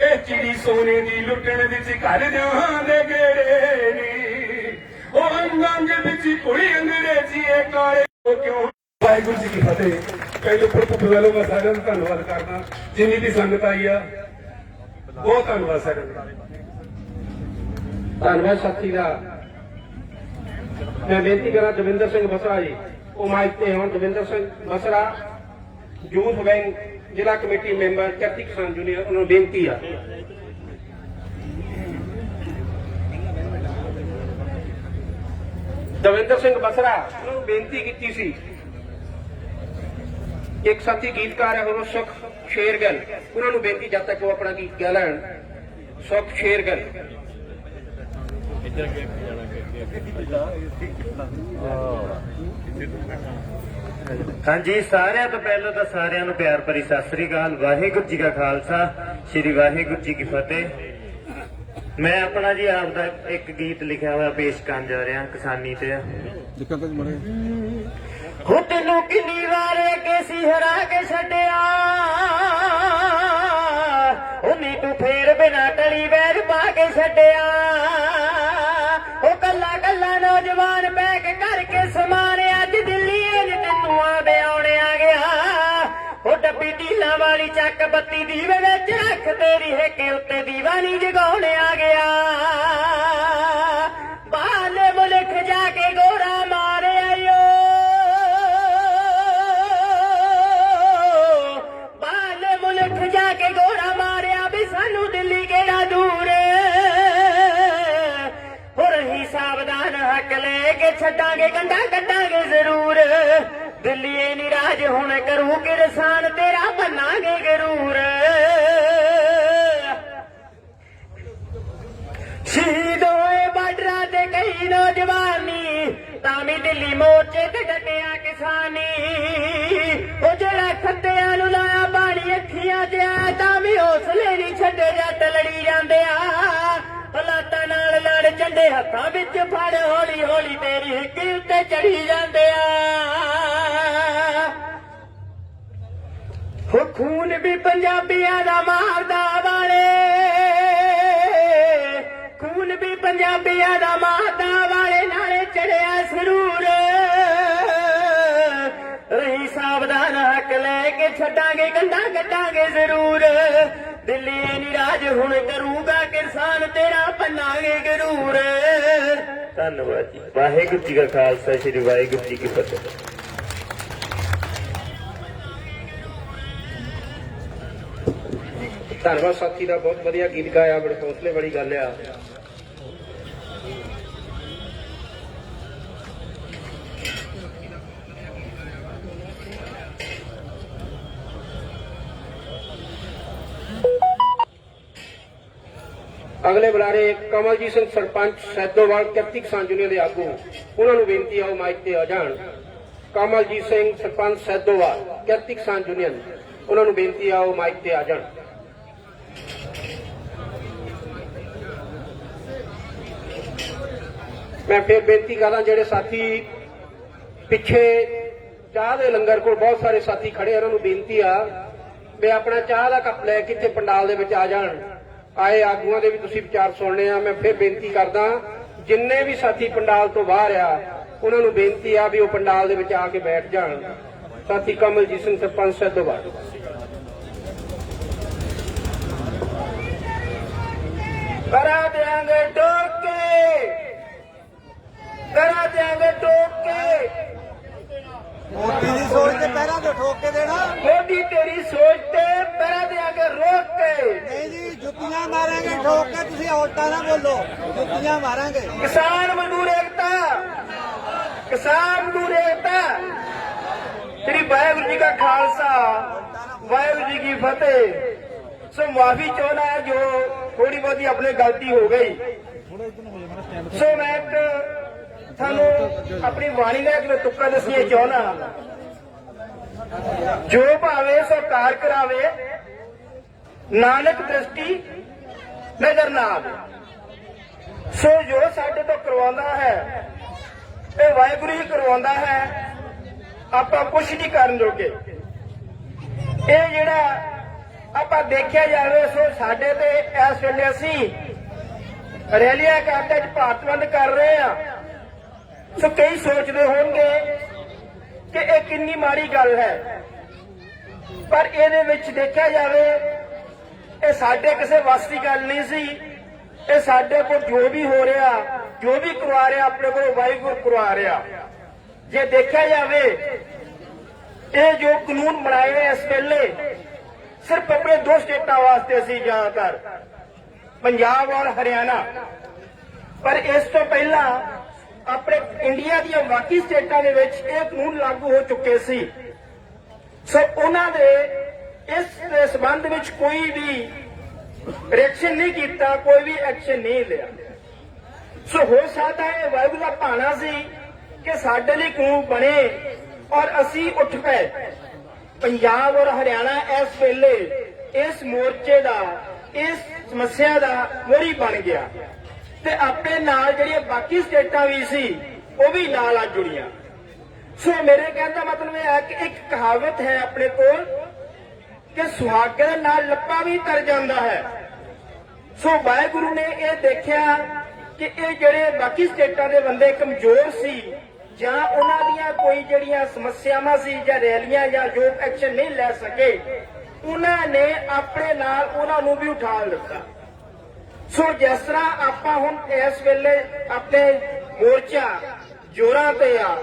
ਇਹ ਚਿੜੀ ਸੋਨੇ ਦੀ ਲੁੱਟਣ ਵਿੱਚ ਘਰ ਜਹਾਂ ਦੇ ਗੇੜੇ ਨੇ, ਉਹ ਅੰਗ ਵਿੱਚ ਕੁੜੀ ਅੰਗਰੇਜ਼ੀ ਏ ਕਾਲੇ ਕਿਉਂ। ਵਾਹਿਗੁਰੂ ਜੀ ਕੀ ਫਤਿਹ। ਪਹਿਲੇ ਪ੍ਰਭੂ ਵੱਲੋਂ ਮੈਂ ਸਾਰਿਆਂ ਦਾ ਧੰਨਵਾਦ ਕਰਦਾ, ਜਿੰਨੀ ਦੀ ਸੰਗਤ ਆਈ ਆ ਬਹੁਤ ਧੰਨਵਾਦ ਸਾਰਿਆਂ ਦਾ। ਧੰਨਵਾਦ ਸਾਥੀ ਦਾ। ਮੈਂ ਬੇਨਤੀ ਕਰਾਂ ਦਵਿੰਦਰ ਸਿੰਘ ਬਸਰਾ ਜੀ ਉਹ ਮਾਈਕ ਤੇ ਹੋਣ। ਦਵਿੰਦਰ ਸਿੰਘ ਬਸਰਾ ਯੂਥ ਵਿੰਗ ਜ਼ਿਲ੍ਹਾ committee member Kirti Kisan union, ਉਹਨਾਂ ਨੂੰ ਬੇਨਤੀ ਆ। ਦਵਿੰਦਰ ਸਿੰਘ ਬਸਰਾ ਉਹਨਾਂ ਨੂੰ ਬੇਨਤੀ ਕੀਤੀ ਸੀ, ਇੱਕ ਸਾਥੀ ਗੀਤਕਾਰ ਹੈ ਹੋਰ ਸੁਖ ਸ਼ੇਰਗਿੱਲ, ਉਹਨਾਂ ਨੂੰ ਬੇਨਤੀ ਜਦ ਤੱਕ ਉਹ ਆਪਣਾ ਗੀਤ ਗਾ ਲੈਣ। ਸੁਖ ਸ਼ੇਰਗਿੱਲ ਹਾਂਜੀ, ਸਾਰਿਆਂ ਤੋਂ ਪਹਿਲਾਂ ਤਾਂ ਸਾਰਿਆਂ ਨੂੰ ਪਿਆਰ ਭਰੀ ਸਤਿ ਸ੍ਰੀ ਅਕਾਲ। ਵਾਹਿਗੁਰੂ ਜੀ ਕਾ ਖਾਲਸਾ, ਸ੍ਰੀ ਵਾਹਿਗੁਰੂ ਜੀ ਕੀ ਫਤਿਹ। ਮੈਂ ਆਪਣਾ ਜੀ ਆਪ ਦਾ ਇੱਕ ਗੀਤ ਲਿਖਿਆ ਹੋਇਆ ਪੇਸ਼ ਕਰਨ ਜਾ ਰਿਹਾ ਕਿਸਾਨੀ ਤੇ। ਹੋ ਤੈਨੂੰ ਕਿੰਨੀ ਵਾਰ ਅੱਗੇ ਸੀ ਹਰਾ ਕੇ ਛੱਡਿਆ, ਉਨੀ ਤੂੰ ਫੇਰ ਬਿਨਾ ਟਲੀ ਵੈਰ ਪਾ ਕੇ ਛੱਡਿਆ, ਉਹ ਕੱਲਾ ਕੱਲਾ ਨੌਜਵਾਨ ਬੈ ਕੇ ਕਰਕੇ ਸਮਾਨ ਅੱਜ ਦਿੱਲੀ ਨੇ ਤੈਨੂੰ ਆਵੇ ਆਉਣੇ ਆ ਗਿਆ, ਉਹ ਡੱਬੀ ਢੀਲਾਂ ਵਾਲੀ ਚੱਕ ਬੱਤੀ ਦੀਵੇ ਵਿੱਚ ਰੱਖ ਤੇਰੀ ਹੇਕੇ ਉੱਤੇ ਦੀਵਾਨੀ ਜਗਾਉਣ ਆ ਗਿਆ, ਬਾਹਰਲੇ ਮੁਲਕ ਜਾ ਕੇ ਗੋਰਾ ਮਾਰ ਆਇਓ, ਬਾਹਰਲੇ ਮੁਲਕ ਜਾ ਕੇ ਗੋਰਾ ਮਾਰਿਆ ਵੀ ਸਾਨੂੰ ਦਿੱਲੀ ਕਿਹੜਾ ਦੂਰ, ਹੋ ਰਹੀ ਸਾਵਧਾਨ ਹੱਕ ਲੈ ਕੇ ਛੱਡਾਂਗੇ ਗੰਡਾ ਕੱਢਾਂਗੇ ਜ਼ਰੂਰ, ਦਿੱਲੀ ਇਹ ਨਿਰਾਜ ਹੁਣ ਕਰੂ ਕਿਰਸਾਨ ਤੇਰਾ ਬਣਾਂਗੇ ਗਰੂਰ, ਸ਼ਹੀਦ ਹੋਏ ਬਾਰਡਰਾਂ ਤੇ ਕਈ ਨੌਜਵਾਨੀ ਤਾਂ ਵੀ ਦਿੱਲੀ ਮੋਰਚੇ ਤੇ ਡਟਿਆ ਕਿਸਾਨੀ, ਉਹ ਜਿਹੜਾ ਖੱਤਿਆਂ ਨੂੰ ਲਾਇਆ ਪਾਣੀ ਅੱਖੀਆਂ 'ਚ ਆ ਤਾਂ ਵੀ ਹੌਸਲੇ ਨਹੀਂ ਛੱਡੇ ਜੱਟ ਲੜੀ ਜਾਂਦੇ ਆ, ਹਾਲਾਤਾਂ ਨਾਲ ਲੜ ਝੰਡੇ ਹੱਥਾਂ ਵਿੱਚ ਫੜ ਹੌਲੀ ਹੌਲੀ ਤੇਰੀ ਹਿੱਕ ਉੱਤੇ ਚੜੀ ਜਾਂਦੇ ਆ ਹੋ ਖੂਨ ਵੀ ਪੰਜਾਬੀਆਂ ਦਾ ਮਾਰਦਾ ਵਾਲੇ ਖੂਨ ਵੀ ਪੰਜਾਬੀਆਂ ਦਾ ਮਾਰਦਾ ਵਾਲੇ ਨਾਲੇ ਚੜਿਆ ਸਰੂਰ ਰਹੀ ਸਾਵਧਾਨ ਹੱਕ ਲੈ ਕੇ ਛੱਡਾਂਗੇ ਗੰਢਾਂ ਕੱਢਾਂਗੇ ਜ਼ਰੂਰ ਦਿੱਲੀ ਨੀ ਰਾਜ ਹੁਣ ਕਰੂਗਾ ਕਿਸਾਨ ਤੇਰਾ ਪੰਨਾਂਗੇ ਜ਼ਰੂਰ ਧੰਨਵਾਦ ਜੀ ਵਾਹਿਗੁਰੂ ਜੀ ਕਾ ਖਾਲਸਾ ਸ੍ਰੀ ਵਾਹਿਗੁਰੂ ਜੀ ਕੀ ਫਤਿਹ ਧੰਨਵਾਦ ਸਾਥੀ ਦਾ ਬਹੁਤ ਵਧੀਆ ਗੀਤ ਗਾਇਆ ਬੜੇ ਹੌਸਲੇ ਵਾਲੀ ਗੱਲ ਆ ਅਗਲੇ ਬੁਲਾਰੇ ਕਮਲਜੀਤ ਸਿੰਘ ਸਰਪੰਚ ਸੈਦੋਵਾਲ ਕਿਰਤੀ ਕਿਸਾਨ ਯੂਨੀਅਨ ਦੇ ਆਗੂ ਉਹਨਾਂ ਨੂੰ ਬੇਨਤੀ ਆਓ ਮਾਈਕ ਤੇ ਆ ਜਾਣ ਕਮਲਜੀਤ ਸਿੰਘ ਸਰਪੰਚ ਸੈਦੋਵਾਲ ਕਿਰਤੀ ਕਿਸਾਨ ਯੂਨੀਅਨ ਉਹਨਾਂ ਨੂੰ ਬੇਨਤੀ ਆਓ ਮਾਈਕ ਤੇ ਆ ਜਾਣ ਮੈਂ ਫਿਰ ਬੇਨਤੀ ਕਰਾਂ ਜਿਹੜੇ ਸਾਥੀ ਪਿੱਛੇ ਚਾਹ ਦੇ ਲੰਗਰ ਕੋਲ ਬਹੁਤ ਸਾਰੇ ਸਾਥੀ ਖੜੇ ਉਹਨਾਂ ਨੂੰ ਬੇਨਤੀ ਆ ਵੀ ਆਪਣਾ ਚਾਹ ਦਾ ਕੱਪ ਲੈ ਕੇ ਇੱਥੇ ਪੰਡਾਲ ਦੇ ਵਿੱਚ ਆ ਜਾਣ ਆਏ ਆਗੂਆਂ ਦੇ ਵੀ ਤੁਸੀਂ ਵਿਚਾਰ ਸੁਣਨੇ ਆ ਮੈਂ ਫਿਰ ਬੇਨਤੀ ਕਰਦਾ ਜਿੰਨੇ ਵੀ ਸਾਥੀ ਪੰਡਾਲ ਤੋਂ ਬਾਹਰ ਆ ਉਹਨਾਂ ਨੂੰ ਬੇਨਤੀ ਆ ਵੀ ਉਹ ਪੰਡਾਲ ਦੇ ਵਿੱਚ ਆ ਕੇ ਬੈਠ ਜਾਣ ਸਾਥੀ ਕਮਲਜੀਤ ਸਿੰਘ ਸਰਪੰਚ ਸੈਦੋਵਾਲ ਕਰਾ ਦਿਆਂਗੇ ਟੋਕੇ ਮੋਦੀ ਦੀ ਸੋਚ ਤੇ ਪਹਿਲਾਂ ਤੋਂ ਠੋਕ ਕੇ ਦੇਣਾ ਮੋਦੀ ਤੇਰੀ ਸੋਚ ਤੇ ਪੈਰਾਂ ਦੇ ਅੱਗੇ ਰੋਕ ਕੇ ਨਹੀਂ ਜੀ ਜੁੱਤੀਆਂ ਮਾਰਾਂਗੇ ਠੋਕ ਕੇ ਤੁਸੀਂ ਉਲਟਾ ਨਾ ਬੋਲੋ ਜੁੱਤੀਆਂ ਮਾਰਾਂਗੇ ਕਿਸਾਨ ਮਜ਼ਦੂਰ ਏਕਤਾ ਸ੍ਰੀ ਵਾਹਿਗੁਰੂ ਜੀ ਕਾ ਖਾਲਸਾ ਵਾਹਿਗੁਰੂ ਜੀ ਕੀ ਫਤਿਹ ਸੋ ਮਾਫੀ ਚਾਹੁੰਦਾ ਹੈ ਜੋ ਥੋੜੀ ਬਹੁਤੀ ਆਪਣੇ ਗਲਤੀ ਹੋ ਗਈ ਸੋ ਮੈਂ ਤੁਹਾਨੂੰ ਆਪਣੀ ਬਾਣੀ ਦਾ ਇੱਕ ਤੁੱਕਾ ਦੱਸਣਾ ਚਾਹੁੰਦਾ ਜੋ ਭਾਵੇਂ ਸੋ ਕਾਰ ਕਰਾਵੇ ਨਾਨਕ ਦ੍ਰਿਸ਼ਟੀ ਨਜ਼ਰ ਨਾ ਆਵੇ ਸੋ ਜੋ ਸਾਡੇ ਤੋਂ ਕਰਵਾਉਂਦਾ ਹੈ ਇਹ ਵਾਹਿਗੁਰੂ ਹੀ ਕਰਵਾਉਂਦਾ ਹੈ ਆਪਾਂ ਕੁਝ ਨਹੀਂ ਕਰਨ ਜੋਗੇ ਇਹ ਜਿਹੜਾ ਆਪਾਂ ਦੇਖਿਆ ਜਾਵੇ ਸੋ ਸਾਡੇ ਤੇ ਇਸ ਵੇਲੇ ਅਸੀਂ ਰੈਲੀਆਂ ਕਰਦੇ ਚ ਭਾਰਤ ਬੰਦ ਕਰ ਰਹੇ ਆ ਸੋ ਕਈ ਸੋਚਦੇ ਹੋਣਗੇ ਕਿ ਇਹ ਕਿੰਨੀ ਮਾੜੀ ਗੱਲ ਹੈ ਪਰ ਇਹਦੇ ਵਿੱਚ ਦੇਖਿਆ ਜਾਵੇ ਇਹ ਸਾਡੇ ਕਿਸੇ ਵੱਸ ਦੀ ਗੱਲ ਨਹੀਂ ਸੀ ਇਹ ਸਾਡੇ ਕੋਲ ਜੋ ਵੀ ਹੋ ਰਿਹਾ ਜੋ ਵੀ ਕਰਵਾ ਰਿਹਾ ਆਪਣੇ ਕੋਲ ਵਾਹਿਗੁਰੂ ਕਰਵਾ ਰਿਹਾ ਜੇ ਦੇਖਿਆ ਜਾਵੇ ਇਹ ਜੋ ਕਾਨੂੰਨ ਬਣਾਏ ਹੋਏ ਇਸ ਵੇਲੇ ਸਿਰਫ ਆਪਣੇ ਦੋ ਸਟੇਟਾਂ ਵਾਸਤੇ ਸੀ ਜ਼ਿਆਦਾਤਰ ਪੰਜਾਬ ਔਰ ਹਰਿਆਣਾ ਪਰ ਇਸ ਤੋਂ ਪਹਿਲਾਂ ਆਪਣੇ ਇੰਡੀਆ ਦੀਆਂ ਬਾਕੀ ਸਟੇਟਾਂ ਦੇ ਵਿੱਚ ਇਹ ਕਾਨੂੰਨ ਲਾਗੂ ਹੋ ਚੁੱਕੇ ਸੀ ਸੋ ਉਹਨਾਂ ਦੇ ਇਸ ਸਬੰਧ ਵਿੱਚ ਕੋਈ ਵੀ ਰਿਐਕਸ਼ਨ ਨਹੀਂ ਕੀਤਾ ਕੋਈ ਵੀ ਐਕਸ਼ਨ ਨਹੀਂ ਲਿਆ ਸੋ ਹੋ ਸਕਦਾ ਹੈ ਵਾਹਿਗੁਰੂ ਦਾ ਭਾਣਾ ਸੀ ਕਿ ਸਾਡੇ ਲਈ ਕਾਨੂੰਨ ਬਣੇ ਔਰ ਅਸੀਂ ਉੱਠ ਪਏ ਪੰਜਾਬ ਔਰ ਹਰਿਆਣਾ ਇਸ ਵੇਲੇ ਇਸ ਮੋਰਚੇ ਦਾ ਇਸ ਸਮੱਸਿਆ ਦਾ ਮੋਹਰੀ ਬਣ ਗਿਆ ਤੇ ਆਪਣੇ ਨਾਲ ਜਿਹੜੀਆਂ ਬਾਕੀ ਸਟੇਟਾਂ ਵੀ ਸੀ ਉਹ ਵੀ ਨਾਲ ਆ ਜੁੜੀਆਂ ਸੋ ਮੇਰੇ ਕਹਿਣ ਦਾ ਮਤਲਬ ਇਹ ਹੈ ਕਿ ਇੱਕ ਕਹਾਵਤ ਹੈ ਆਪਣੇ ਕੋਲ ਕਿ ਸੁਹਾਗੇ ਦੇ ਨਾਲ ਲੱਪਾ ਵੀ ਤਰ ਜਾਂਦਾ ਹੈ ਸੋ ਵਾਹਿਗੁਰੂ ਨੇ ਇਹ ਦੇਖਿਆ ਕਿ ਇਹ ਜਿਹੜੇ ਬਾਕੀ ਸਟੇਟਾਂ ਦੇ ਬੰਦੇ ਕਮਜ਼ੋਰ ਸੀ ਜਾਂ ਉਹਨਾਂ ਦੀਆਂ ਕੋਈ ਜਿਹੜੀਆਂ ਸਮੱਸਿਆਵਾਂ ਸੀ ਜਾਂ ਰੈਲੀਆਂ ਜਾਂ ਜੋ ਐਕਸ਼ਨ ਨਹੀਂ ਲੈ ਸਕੇ ਉਹਨਾਂ ਨੇ ਆਪਣੇ ਨਾਲ ਉਹਨਾਂ ਨੂੰ ਵੀ ਉਠਾ ਲਿੱਤਾ ਸੋ ਜਿਸ ਤਰ੍ਹਾਂ ਆਪਾਂ ਹੁਣ ਇਸ ਵੇਲੇ ਆਪਣੇ ਮੋਰਚਾ ਜੋਰਾਂ ਤੇ ਆ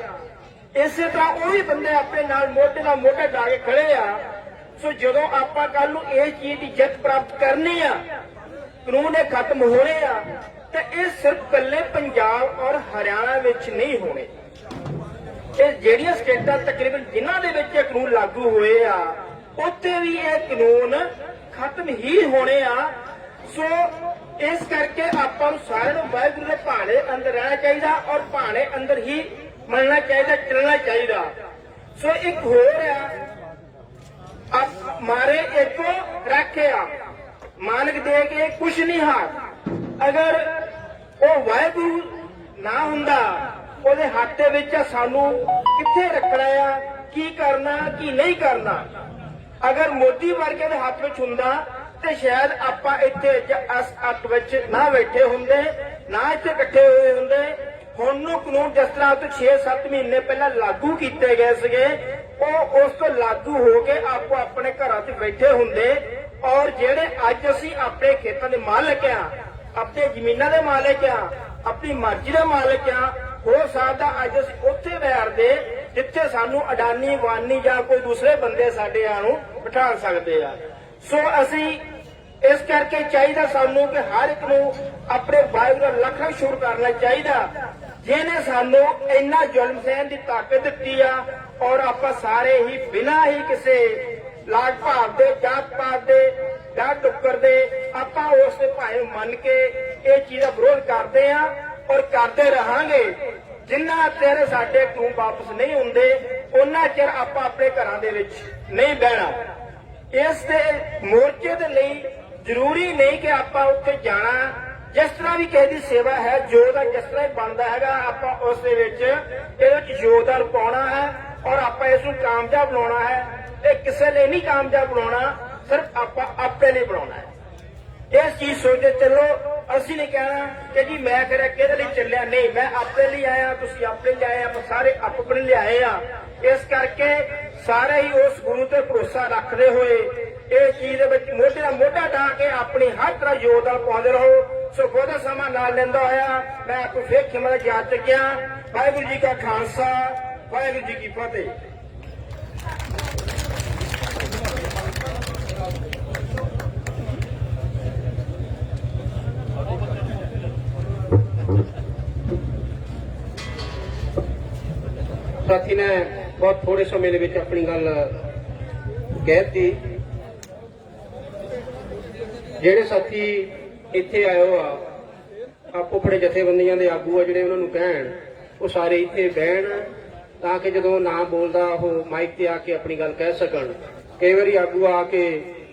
ਇਸੇ ਤਰ੍ਹਾਂ ਉਹ ਵੀ ਬੰਦੇ ਆਪਣੇ ਨਾਲ ਮੋਢੇ ਲਾ ਕੇ ਖੜੇ ਆ ਸੋ ਜਦੋਂ ਆਪਾਂ ਕੱਲ ਨੂੰ ਇਹ ਚੀਜ਼ ਦੀ ਜਿੱਤ ਪ੍ਰਾਪਤ ਕਰਨੀ ਆ ਕਾਨੂੰਨ ਇਹ ਖਤਮ ਹੋਣੇ ਆ ਤੇ ਇਹ ਸਿਰਫ ਇਕੱਲੇ ਪੰਜਾਬ ਔਰ ਹਰਿਆਣਾ ਵਿੱਚ ਨਹੀਂ ਹੋਣੇ ਇਹ ਜਿਹੜੀਆਂ ਸਟੇਟਾਂ ਤਕਰੀਬਨ ਜਿਨ੍ਹਾਂ ਦੇ ਵਿੱਚ ਇਹ ਕਾਨੂੰਨ ਲਾਗੂ ਹੋਏ ਆ ਉੱਥੇ ਵੀ ਇਹ ਕਾਨੂੰਨ ਖਤਮ ਹੀ ਹੋਣੇ ਆ ਸੋ ਇਸ ਕਰਕੇ ਆਪਾਂ ਨੂੰ ਸਾਰਿਆਂ ਨੂੰ ਵਾਹਿਗੁਰੂ ਦੇ ਭਾਣੇ ਅੰਦਰ ਰਹਿਣਾ ਚਾਹੀਦਾ ਔਰ ਭਾਣੇ ਅੰਦਰ ਹੀ ਮੰਨਣਾ ਚਾਹੀਦਾ ਚੱਲਣਾ ਚਾਹੀਦਾ ਸੋ ਇੱਕ ਹੋਰ ਆ ਮਾਰੇ ਇੱਕੋ ਰੱਖਿਆ ਮਾਨਕ ਦੇ ਕੇ ਕੁਛ ਨਹੀਂ ਹਾਰ ਅਗਰ ਉਹ ਵਾਹਿਗੁਰੂ ਨਾ ਹੁੰਦਾ ਉਹਦੇ ਹੱਥ ਦੇ ਵਿੱਚ ਸਾਨੂੰ ਕਿੱਥੇ ਰੱਖਣਾ ਆ, ਕੀ ਕਰਨਾ ਕੀ ਨਹੀਂ ਕਰਨਾ। ਅਗਰ ਮੋਦੀ ਵਰਗੇ ਦੇ ਹੱਥ ਵਿੱਚ ਹੁੰਦਾ ਤੇ ਸ਼ਾਇਦ ਆਪਾਂ ਇੱਥੇ ਇਸ ਹੱਥ ਵਿੱਚ ਨਾ ਬੈਠੇ ਹੁੰਦੇ, ਨਾ ਇੱਥੇ ਇਕੱਠੇ ਹੋਏ ਹੁੰਦੇ। ਹੁਣ ਨੂੰ ਕਾਨੂੰਨ ਜਿਸ ਤਰ੍ਹਾਂ ਤੋਂ 6-7 ਮਹੀਨੇ ਪਹਿਲਾਂ ਲਾਗੂ ਕੀਤੇ ਗਏ ਸੀਗੇ, ਉਹ ਉਸ ਤੋਂ ਲਾਗੂ ਹੋ ਕੇ ਆਪੋ ਆਪਣੇ ਘਰਾਂ 'ਚ ਬੈਠੇ ਹੁੰਦੇ। ਔਰ ਜਿਹੜੇ ਅੱਜ ਅਸੀਂ ਆਪਣੇ ਖੇਤਾਂ ਦੇ ਮਾਲਕ ਆ, ਆਪਣੇ ਜ਼ਮੀਨਾਂ ਦੇ ਮਾਲਕ ਆ, ਆਪਣੀ ਮਰਜ਼ੀ ਦੇ ਮਾਲਕ ਆ, ਹੋ ਸਕਦਾ ਅੱਜ ਅਸੀਂ ਉੱਥੇ ਬੈਠਦੇ ਜਿੱਥੇ ਸਾਨੂੰ ਅਡਾਨੀ ਵਾਨੀ ਜਾਂ ਕੋਈ ਦੂਸਰੇ ਬੰਦੇ ਸਾਡੇ ਨੂੰ ਬਿਠਾ ਸਕਦੇ ਆ। ਸੋ ਅਸੀਂ ਇਸ ਕਰਕੇ ਚਾਹੀਦਾ ਸਾਨੂੰ ਕਿ ਹਰ ਇੱਕ ਨੂੰ ਆਪਣੇ ਵਾਹਿਗੁਰੂ ਦਾ ਲੱਖ ਲੱਖ ਸ਼ੁਕਰ ਕਰਨਾ ਚਾਹੀਦਾ ਜਿਹਨੇ ਸਾਨੂੰ ਇੰਨਾ ਜ਼ੁਲਮ ਸਹਿਣ ਦੀ ਤਾਕਤ ਦਿੱਤੀ ਆ। ਔਰ ਆਪਾਂ ਸਾਰੇ ਹੀ ਬਿਨਾਂ ਹੀ ਕਿਸੇ ਲਾਗ ਭਾਵ ਦੇ, ਜਾਤ ਪਾਤ ਦੇ, ਡਰ ਟੁੱਕਰ ਦੇ ਆਪਾਂ ਉਸ ਦੇ ਭਾਵੇਂ ਮੰਨ ਕੇ ਇਹ ਚੀਜ਼ ਦਾ ਵਿਰੋਧ ਕਰਦੇ ਆ ਔਰ ਕਰਦੇ ਰਹਾਂਗੇ। ਜਿੰਨਾ ਚਿਰ ਸਾਡੇ ਕਾਨੂੰਨ ਵਾਪਸ ਨਹੀਂ ਹੁੰਦੇ ਉਹਨਾਂ ਚਿਰ ਆਪਾਂ ਆਪਣੇ ਘਰਾਂ ਦੇ ਵਿੱਚ ਨਹੀਂ ਬਹਿਣਾ। ਇਸ ਦੇ ਮੋਰਚੇ ਦੇ ਲਈ ਜ਼ਰੂਰੀ ਨਹੀਂ ਕਿ ਆਪਾਂ ਉੱਥੇ ਜਾਣਾ। ਜਿਸ ਤਰ੍ਹਾਂ ਵੀ ਕਿਸੇ ਦੀ ਸੇਵਾ ਹੈ, ਜੋ ਦਾ ਜਿਸ ਤਰ੍ਹਾਂ ਬਣਦਾ ਹੈਗਾ ਆਪਾਂ ਉਸ ਦੇ ਵਿੱਚ ਇਹਦੇ ਵਿੱਚ ਯੋਗਦਾਨ ਪਾਉਣਾ ਹੈ ਔਰ ਆਪਾਂ ਇਸ ਨੂੰ ਕਾਮਯਾਬ ਬਣਾਉਣਾ ਹੈ। ਇਹ ਕਿਸੇ ਲਈ ਨਹੀਂ ਕਾਮਯਾਬ ਬਣਾਉਣਾ, ਸਿਰਫ ਆਪਾਂ ਆਪਣੇ ਲਈ ਬਣਾਉਣਾ ਹੈ। ਇਸ ਚੀਜ਼ ਸੋਚਦੇ ਚੱਲੋ। ਅਸੀਂ ਨਹੀਂ ਕਹਿਣਾ ਕਿ ਜੀ ਮੈਂ ਫਿਰ ਕਿਹਦੇ ਲਈ ਚੱਲਿਆ, ਨਹੀਂ, ਮੈਂ ਆਪਣੇ ਲਈ ਆਇਆ, ਤੁਸੀਂ ਆਪਣੇ ਲਈ ਆਏ, ਆਪਾਂ ਸਾਰੇ ਆਪਣੇ ਲਈ ਆਏ ਆ। ਇਸ ਕਰਕੇ ਸਾਰੇ ਹੀ ਉਸ ਗੁਰੂ ਤੇ ਭਰੋਸਾ ਰੱਖਦੇ ਹੋਏ ਇਹ ਚੀਜ਼ ਦੇ ਵਿੱਚ ਮੋਢੇ ਨਾਲ ਮੋਢਾ ਢਾ ਕੇ ਆਪਣੀ ਹਰ ਤਰ੍ਹਾਂ ਯੋਗਦਾਨ ਪਾਉਂਦੇ ਰਹੋ। ਸੋ ਬਹੁਤਾ ਸਮਾਂ ਨਾਲ ਲੈਂਦਾ ਹੋਇਆ ਮੈਂ ਆਪ ਫੇਰ ਖਿਮਾ ਜਾ ਚੁੱਕਿਆ। ਵਾਹਿਗੁਰੂ ਜੀ ਕਾ ਖਾਲਸਾ, ਵਾਹਿਗੁਰੂ ਜੀ ਕੀ ਫਤਿਹ। ਸਾਥੀ ਨੇ ਬਹੁਤ ਥੋੜੇ ਸਮੇਂ ਦੇ ਵਿੱਚ ਆਪਣੀ ਗੱਲ ਕਹਿ ਦਿੱਤੀ। ਜਿਹੜੇ ਸਾਥੀ ਇੱਥੇ ਆਏ ਹੋ ਆ ਆਪੋ ਆਪਣੇ ਜਥੇਬੰਦੀਆਂ ਦੇ ਆਗੂ ਆ ਜਿਹੜੇ ਉਹਨਾਂ ਨੂੰ ਕਹਿਣ ਉਹ ਸਾਰੇ ਇੱਥੇ ਬਹਿਣ ਤਾਂ ਕਿ ਜਦੋਂ ਨਾ ਬੋਲਦਾ ਉਹ ਮਾਈਕ ਤੇ ਆ ਕੇ ਆਪਣੀ ਗੱਲ ਕਹਿ ਸਕਣ। ਕਈ ਵਾਰੀ ਆਗੂ ਆ ਕੇ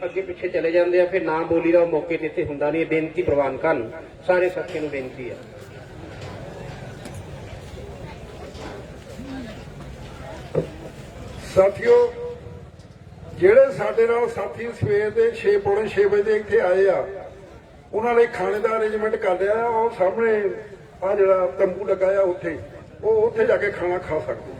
ਅੱਗੇ ਪਿੱਛੇ ਚਲੇ ਜਾਂਦੇ ਆ, ਫਿਰ ਨਾ ਬੋਲੀ ਦਾ ਉਹ ਮੌਕੇ ਤੇ ਇੱਥੇ ਹੁੰਦਾ ਨਹੀਂ। ਬੇਨਤੀ ਪ੍ਰਵਾਨ ਕਰਨ, ਸਾਰੇ ਸਾਥੀਆਂ ਨੂੰ ਬੇਨਤੀ ਆ। ਸਾਥੀਓ, ਜਿਹੜੇ ਸਾਡੇ ਨਾਲ ਸਾਥੀ ਸਵੇਰ ਦੇ 6:45 ਵਜੇ ਇੱਥੇ ਆਏ ਆ ਉਹਨਾਂ ਲਈ ਖਾਣੇ ਦਾ ਅਰੇਂਜਮੈਂਟ ਕਰ ਲਿਆ। ਉਹ ਸਾਹਮਣੇ ਆ ਜਿਹੜਾ ਤੰਬੂ ਲਗਾਇਆ ਉੱਥੇ ਜਾ ਕੇ ਖਾਣਾ ਖਾ ਸਕਦੇ।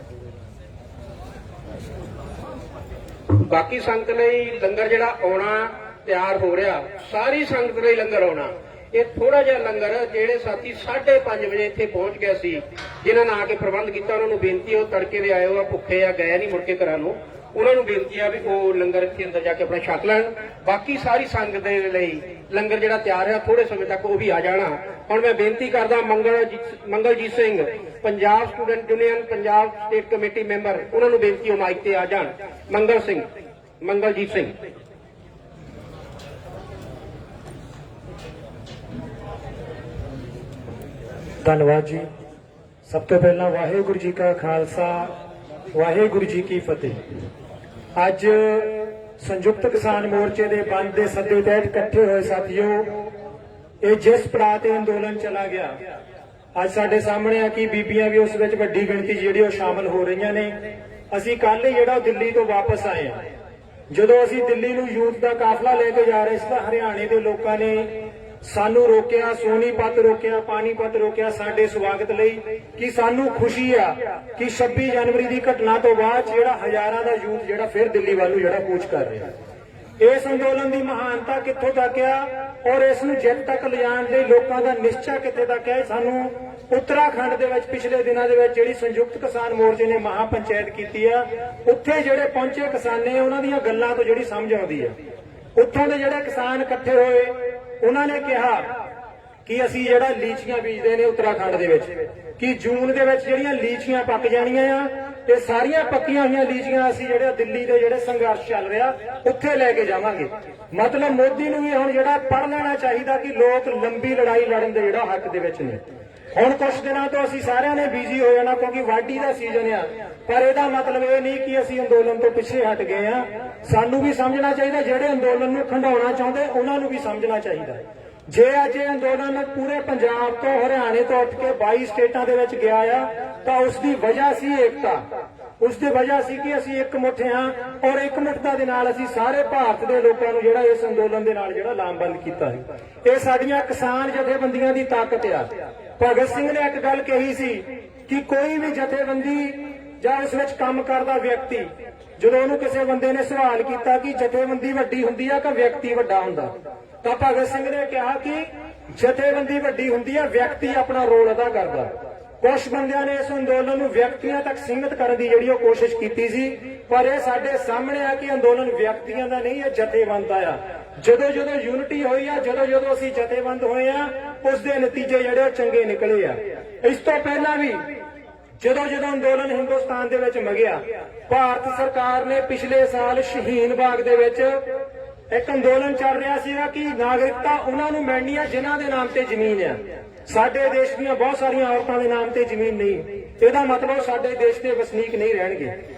ਬਾਕੀ ਸੰਗਤ ਲਈ ਲੰਗਰ ਜਿਹੜਾ ਆਉਣਾ ਤਿਆਰ ਹੋ ਰਿਹਾ, ਸਾਰੀ ਸੰਗਤ ਲਈ ਲੰਗਰ ਆਉਣਾ। ਇਹ ਥੋੜਾ ਜਿਹਾ ਲੰਗਰ ਜਿਹੜੇ ਸਾਥੀ 5:30 ਵਜੇ ਇੱਥੇ ਪਹੁੰਚ ਗਏ ਸੀ, ਜਿਨ੍ਹਾਂ ਨੇ ਆ ਕੇ ਪ੍ਰਬੰਧ ਕੀਤਾ, ਉਹਨਾਂ ਨੂੰ ਬੇਨਤੀ ਉਹ ਤੜਕੇ ਦੇ ਆਏ ਹੋ ਆ, ਭੁੱਖੇ ਆ, ਗਏ ਨਹੀਂ ਮੁੜ ਕੇ ਘਰਾਂ ਨੂੰ। ਉਹਨਾਂ ਨੂੰ ਬੇਨਤੀ ਆ ਵੀ ਉਹ ਲੰਗਰ ਇੱਥੇ ਅੰਦਰ ਜਾ ਕੇ ਆਪਣਾ ਛਕ ਲੈਣ। ਬਾਕੀ ਸਾਰੀ ਸੰਗਤ ਦੇ ਲਈ ਲੰਗਰ ਜਿਹੜਾ ਤਿਆਰ ਹੈ ਥੋੜੇ ਸਮੇਂ ਤੱਕ ਉਹ ਵੀ ਆ ਜਾਣਾ। ਹੁਣ ਮੈਂ ਬੇਨਤੀ ਕਰਦਾ Mangaljit Singh, Punjab student union Punjab state committee member, ਉਹਨਾਂ ਨੂੰ ਬੇਨਤੀ ਉਹ ਮਾਈਕ ਤੇ ਆ ਜਾਣ। ਮੰਗਲਜੀਤ ਸਿੰਘ। ਧੰਨਵਾਦ ਜੀ। ਸਭ ਤੋਂ ਪਹਿਲਾਂ ਵਾਹਿਗੁਰੂ ਜੀ ਕਾ ਖਾਲਸਾ, ਵਾਹਿਗੁਰੂ ਜੀ ਕੀ ਫਤਿਹ। ਅੱਜ ਸੰਯੁਕਤ ਕਿਸਾਨ ਮੋਰਚੇ ਦੇ ਬੰਦ ਦੇ ਸੱਦੇ ਤਹਿਤ ਇਕੱਠੇ ਹੋਏ ਸਾਥੀਓ, ਇਹ ਜਿਸ ਪੜਾਅ ਤੇ ਅੰਦੋਲਨ ਚਲਾ ਗਿਆ, ਅੱਜ ਸਾਡੇ ਸਾਹਮਣੇ ਆ ਕਿ ਬੀਬੀਆਂ ਵੀ ਉਸ ਵਿੱਚ ਵੱਡੀ ਗਿਣਤੀ ਜਿਹੜੀ ਉਹ ਸ਼ਾਮਲ ਹੋ ਰਹੀਆਂ ਨੇ। ਅਸੀਂ ਕੱਲ ਹੀ ਜਿਹੜਾ ਦਿੱਲੀ ਤੋਂ ਵਾਪਸ ਆਏ ਆ। ਜਦੋਂ ਅਸੀਂ ਦਿੱਲੀ ਨੂੰ ਯੂਥ ਦਾ ਕਾਫਲਾ ਲੈ ਕੇ ਜਾ ਰਹੇ ਸੀ ਤਾਂ ਹਰਿਆਣੇ ਦੇ ਲੋਕਾਂ ਨੇ ਸਾਨੂੰ ਰੋਕਿਆ, ਸੋਨੀਪਤ ਰੋਕਿਆ, ਪਾਣੀਪਤ ਰੋਕਿਆ ਸਾਡੇ ਸਵਾਗਤ ਲਈ ਕਿ ਸਾਨੂੰ ਖੁਸ਼ੀ ਆ ਕਿ 26 ਜਨਵਰੀ ਦੀ ਘਟਨਾ ਤੋਂ ਬਾਅਦ ਜਿਹੜਾ ਹਜ਼ਾਰਾਂ ਦਾ ਯੂਥ ਜਿਹੜਾ ਫਿਰ ਦਿੱਲੀ ਵੱਲ ਨੂੰ ਜਿਹੜਾ ਕੂਚ ਕਰ ਰਿਹਾ। ਇਸ ਅੰਦੋਲਨ ਦੀ ਮਹਾਨਤਾ ਕਿੱਥੋਂ ਤੱਕ ਆ ਔਰ ਇਸ ਨੂੰ ਜਿੱਤ ਤੱਕ ਲਿਜਾਣ ਲਈ ਲੋਕਾਂ ਦਾ ਨਿਸ਼ਚਾ ਕਿੱਥੇ ਤੱਕ ਹੈ। ਸਾਨੂੰ ਉੱਤਰਾਖੰਡ ਦੇ ਵਿੱਚ ਪਿਛਲੇ ਦਿਨਾਂ ਦੇ ਵਿੱਚ ਜਿਹੜੀ ਸੰਯੁਕਤ ਕਿਸਾਨ ਮੋਰਚੇ ਨੇ ਮਹਾ ਪੰਚਾਇਤ ਕੀਤੀ ਆ, ਉੱਥੇ ਜਿਹੜੇ ਪਹੁੰਚੇ ਕਿਸਾਨ ਨੇ ਉਹਨਾਂ ਦੀਆਂ ਗੱਲਾਂ ਤੋਂ ਜਿਹੜੀ ਸਮਝ ਆਉਂਦੀ ਆ। ਉੱਥੋਂ ਦੇ ਜਿਹੜੇ ਕਿਸਾਨ ਇਕੱਠੇ ਹੋਏ ਉਹਨਾਂ ਨੇ ਕਿਹਾ ਕਿ ਅਸੀਂ ਜਿਹੜਾ ਲੀਚੀਆਂ ਬੀਜਦੇ ਨੇ ਉੱਤਰਾਖੰਡ ਦੇ ਵਿੱਚ ਕਿ ਜੂਨ ਦੇ ਵਿੱਚ ਜਿਹੜੀਆਂ ਲੀਚੀਆਂ ਪੱਕ ਜਾਣੀਆਂ ਆ, ਤੇ ਸਾਰੀਆਂ ਪੱਕੀਆਂ ਹੋਈਆਂ ਲੀਚੀਆਂ ਅਸੀਂ ਜਿਹੜੇ ਦਿੱਲੀ ਦੇ ਜਿਹੜੇ ਸੰਘਰਸ਼ ਚੱਲ ਰਿਹਾ ਉੱਥੇ ਲੈ ਕੇ ਜਾਵਾਂਗੇ। ਮਤਲਬ ਮੋਦੀ ਨੂੰ ਵੀ ਹੁਣ ਜਿਹੜਾ ਪੜ੍ਹ ਲੈਣਾ ਚਾਹੀਦਾ ਕਿ ਲੋਕ ਲੰਬੀ ਲੜਾਈ ਲੜਨ ਦੇ ਜਿਹੜਾ ਹੱਕ ਦੇ ਵਿੱਚ ਨੇ। ਹੁਣ ਕੁਝ ਦਿਨਾਂ ਤੋਂ ਅਸੀਂ ਸਾਰਿਆਂ ਨੇ ਬਿਜ਼ੀ ਹੋ ਜਾਣਾ ਕਿਉਂਕਿ ਵਾਢੀ ਦਾ ਸੀਜ਼ਨ ਆ, ਪਰ ਇਹਦਾ ਮਤਲਬ ਇਹ ਨਹੀਂ ਕਿ ਅਸੀਂ ਅੰਦੋਲਨ ਤੋਂ ਪਿੱਛੇ ਹਟ ਗਏ ਆ। ਸਾਨੂੰ ਵੀ ਸਮਝਣਾ ਚਾਹੀਦਾ, ਜਿਹੜੇ ਅੰਦੋਲਨ ਨੂੰ ਖੰਡਾਉਣਾ ਚਾਹੁੰਦੇ ਉਹਨਾਂ ਨੂੰ ਵੀ ਸਮਝਣਾ ਚਾਹੀਦਾ। ਜੇ ਅੱਜ ਇਹ ਅੰਦੋਲਨ ਪੂਰੇ ਪੰਜਾਬ ਤੋਂ ਹਰਿਆਣੇ ਤੋਂ ਉੱਠ ਕੇ 22 ਸਟੇਟਾਂ ਦੇ ਵਿੱਚ ਗਿਆ ਆ ਤਾਂ ਉਸ ਦੀ ਵਜ੍ਹਾ ਸੀ ਏਕਤਾ, ਉਸ ਦੀ ਵਜ੍ਹਾ ਸੀ ਕਿ ਅਸੀਂ ਇੱਕ ਮੁੱਠ ਹਾਂ ਔਰ ਇੱਕ ਮੁੱਠਤਾ ਦੇ ਨਾਲ ਅਸੀਂ ਸਾਰੇ ਭਾਰਤ ਦੇ ਲੋਕਾਂ ਨੂੰ ਜਿਹੜਾ ਇਸ ਅੰਦੋਲਨ ਦੇ ਨਾਲ ਜਿਹੜਾ ਲਾਮਬੰਦ ਕੀਤਾ ਹੈ। ਇਹ ਸਾਡੀਆਂ ਕਿਸਾਨ ਜਥੇਬੰਦੀਆਂ ਦੀ ਤਾਕਤ ਆ। ਭਗਤ ਸਿੰਘ ਨੇ ਇੱਕ ਗੱਲ ਕਹੀ ਸੀ ਕਿ ਕੋਈ ਵੀ ਜਥੇਬੰਦੀ ਜਾਂ ਉਸ ਵਿੱਚ ਕੰਮ ਕਰਦਾ ਵਿਅਕਤੀ, ਜਦੋਂ ਉਹਨੂੰ ਕਿਸੇ ਬੰਦੇ ਨੇ ਸਵਾਲ ਕੀਤਾ ਕਿ ਜਥੇਬੰਦੀ ਵੱਡੀ ਹੁੰਦੀ ਆ ਕਿ ਵਿਅਕਤੀ ਵੱਡਾ ਹੁੰਦਾ, ਤਾਂ ਭਗਤ ਸਿੰਘ ਨੇ ਕਿਹਾ ਕਿ ਜਥੇਬੰਦੀ ਵੱਡੀ ਹੁੰਦੀ ਆ, ਵਿਅਕਤੀ ਆਪਣਾ ਰੋਲ ਅਦਾ ਕਰਦਾ। ਕੁਝ ਬੰਦਿਆਂ ਨੇ ਇਸ ਅੰਦੋਲਨ ਨੂੰ ਵਿਅਕਤੀਆਂ ਤੱਕ ਸੀਮਿਤ ਕਰਨ ਦੀ ਜਿਹੜੀ ਉਹ ਕੋਸ਼ਿਸ਼ ਕੀਤੀ ਸੀ, ਪਰ ਇਹ ਸਾਡੇ ਸਾਹਮਣੇ ਆ ਕਿ ਅੰਦੋਲਨ ਵਿਅਕਤੀਆਂ ਦਾ ਨਹੀਂ, ਇਹ ਜਥੇਬੰਦ ਦਾ ਆ। ਜਦੋਂ ਜਦੋਂ ਯੂਨਿਟੀ ਹੋਈ ਆ, ਜਦੋਂ ਜਦੋਂ ਅਸੀਂ ਜਥੇਬੰਦ ਹੋਏ ਆ, ਉਸ ਦੇ ਨਤੀਜੇ ਜਿਹੜੇ ਉਹ ਚੰਗੇ ਨਿਕਲੇ ਆ। ਇਸ ਤੋਂ ਪਹਿਲਾਂ ਵੀ ਜਦੋਂ ਜਦੋਂ ਅੰਦੋਲਨ ਹਿੰਦੁਸਤਾਨ ਦੇ ਵਿੱਚ ਮਗਿਆ, ਭਾਰਤ ਸਰਕਾਰ ਨੇ ਪਿਛਲੇ ਸਾਲ ਸ਼ਹੀਨ ਬਾਗ ਦੇ ਵਿੱਚ ਇੱਕ ਅੰਦੋਲਨ ਚੱਲ ਰਿਹਾ ਸੀਗਾ ਕਿ ਨਾਗਰਿਕਤਾ ਉਹਨਾਂ ਨੂੰ ਮਿਲਣੀ ਆ ਜਿਨ੍ਹਾਂ ਦੇ ਨਾਮ ਤੇ ਜ਼ਮੀਨ ਆ। ਸਾਡੇ ਦੇਸ਼ ਦੀਆਂ ਬਹੁਤ ਸਾਰੀਆਂ ਔਰਤਾਂ ਦੇ ਨਾਮ ਤੇ ਜ਼ਮੀਨ ਨਹੀਂ, ਇਹਦਾ ਮਤਲਬ ਸਾਡੇ ਦੇਸ਼ ਦੇ ਵਸਨੀਕ ਨਹੀਂ ਰਹਿਣਗੇ।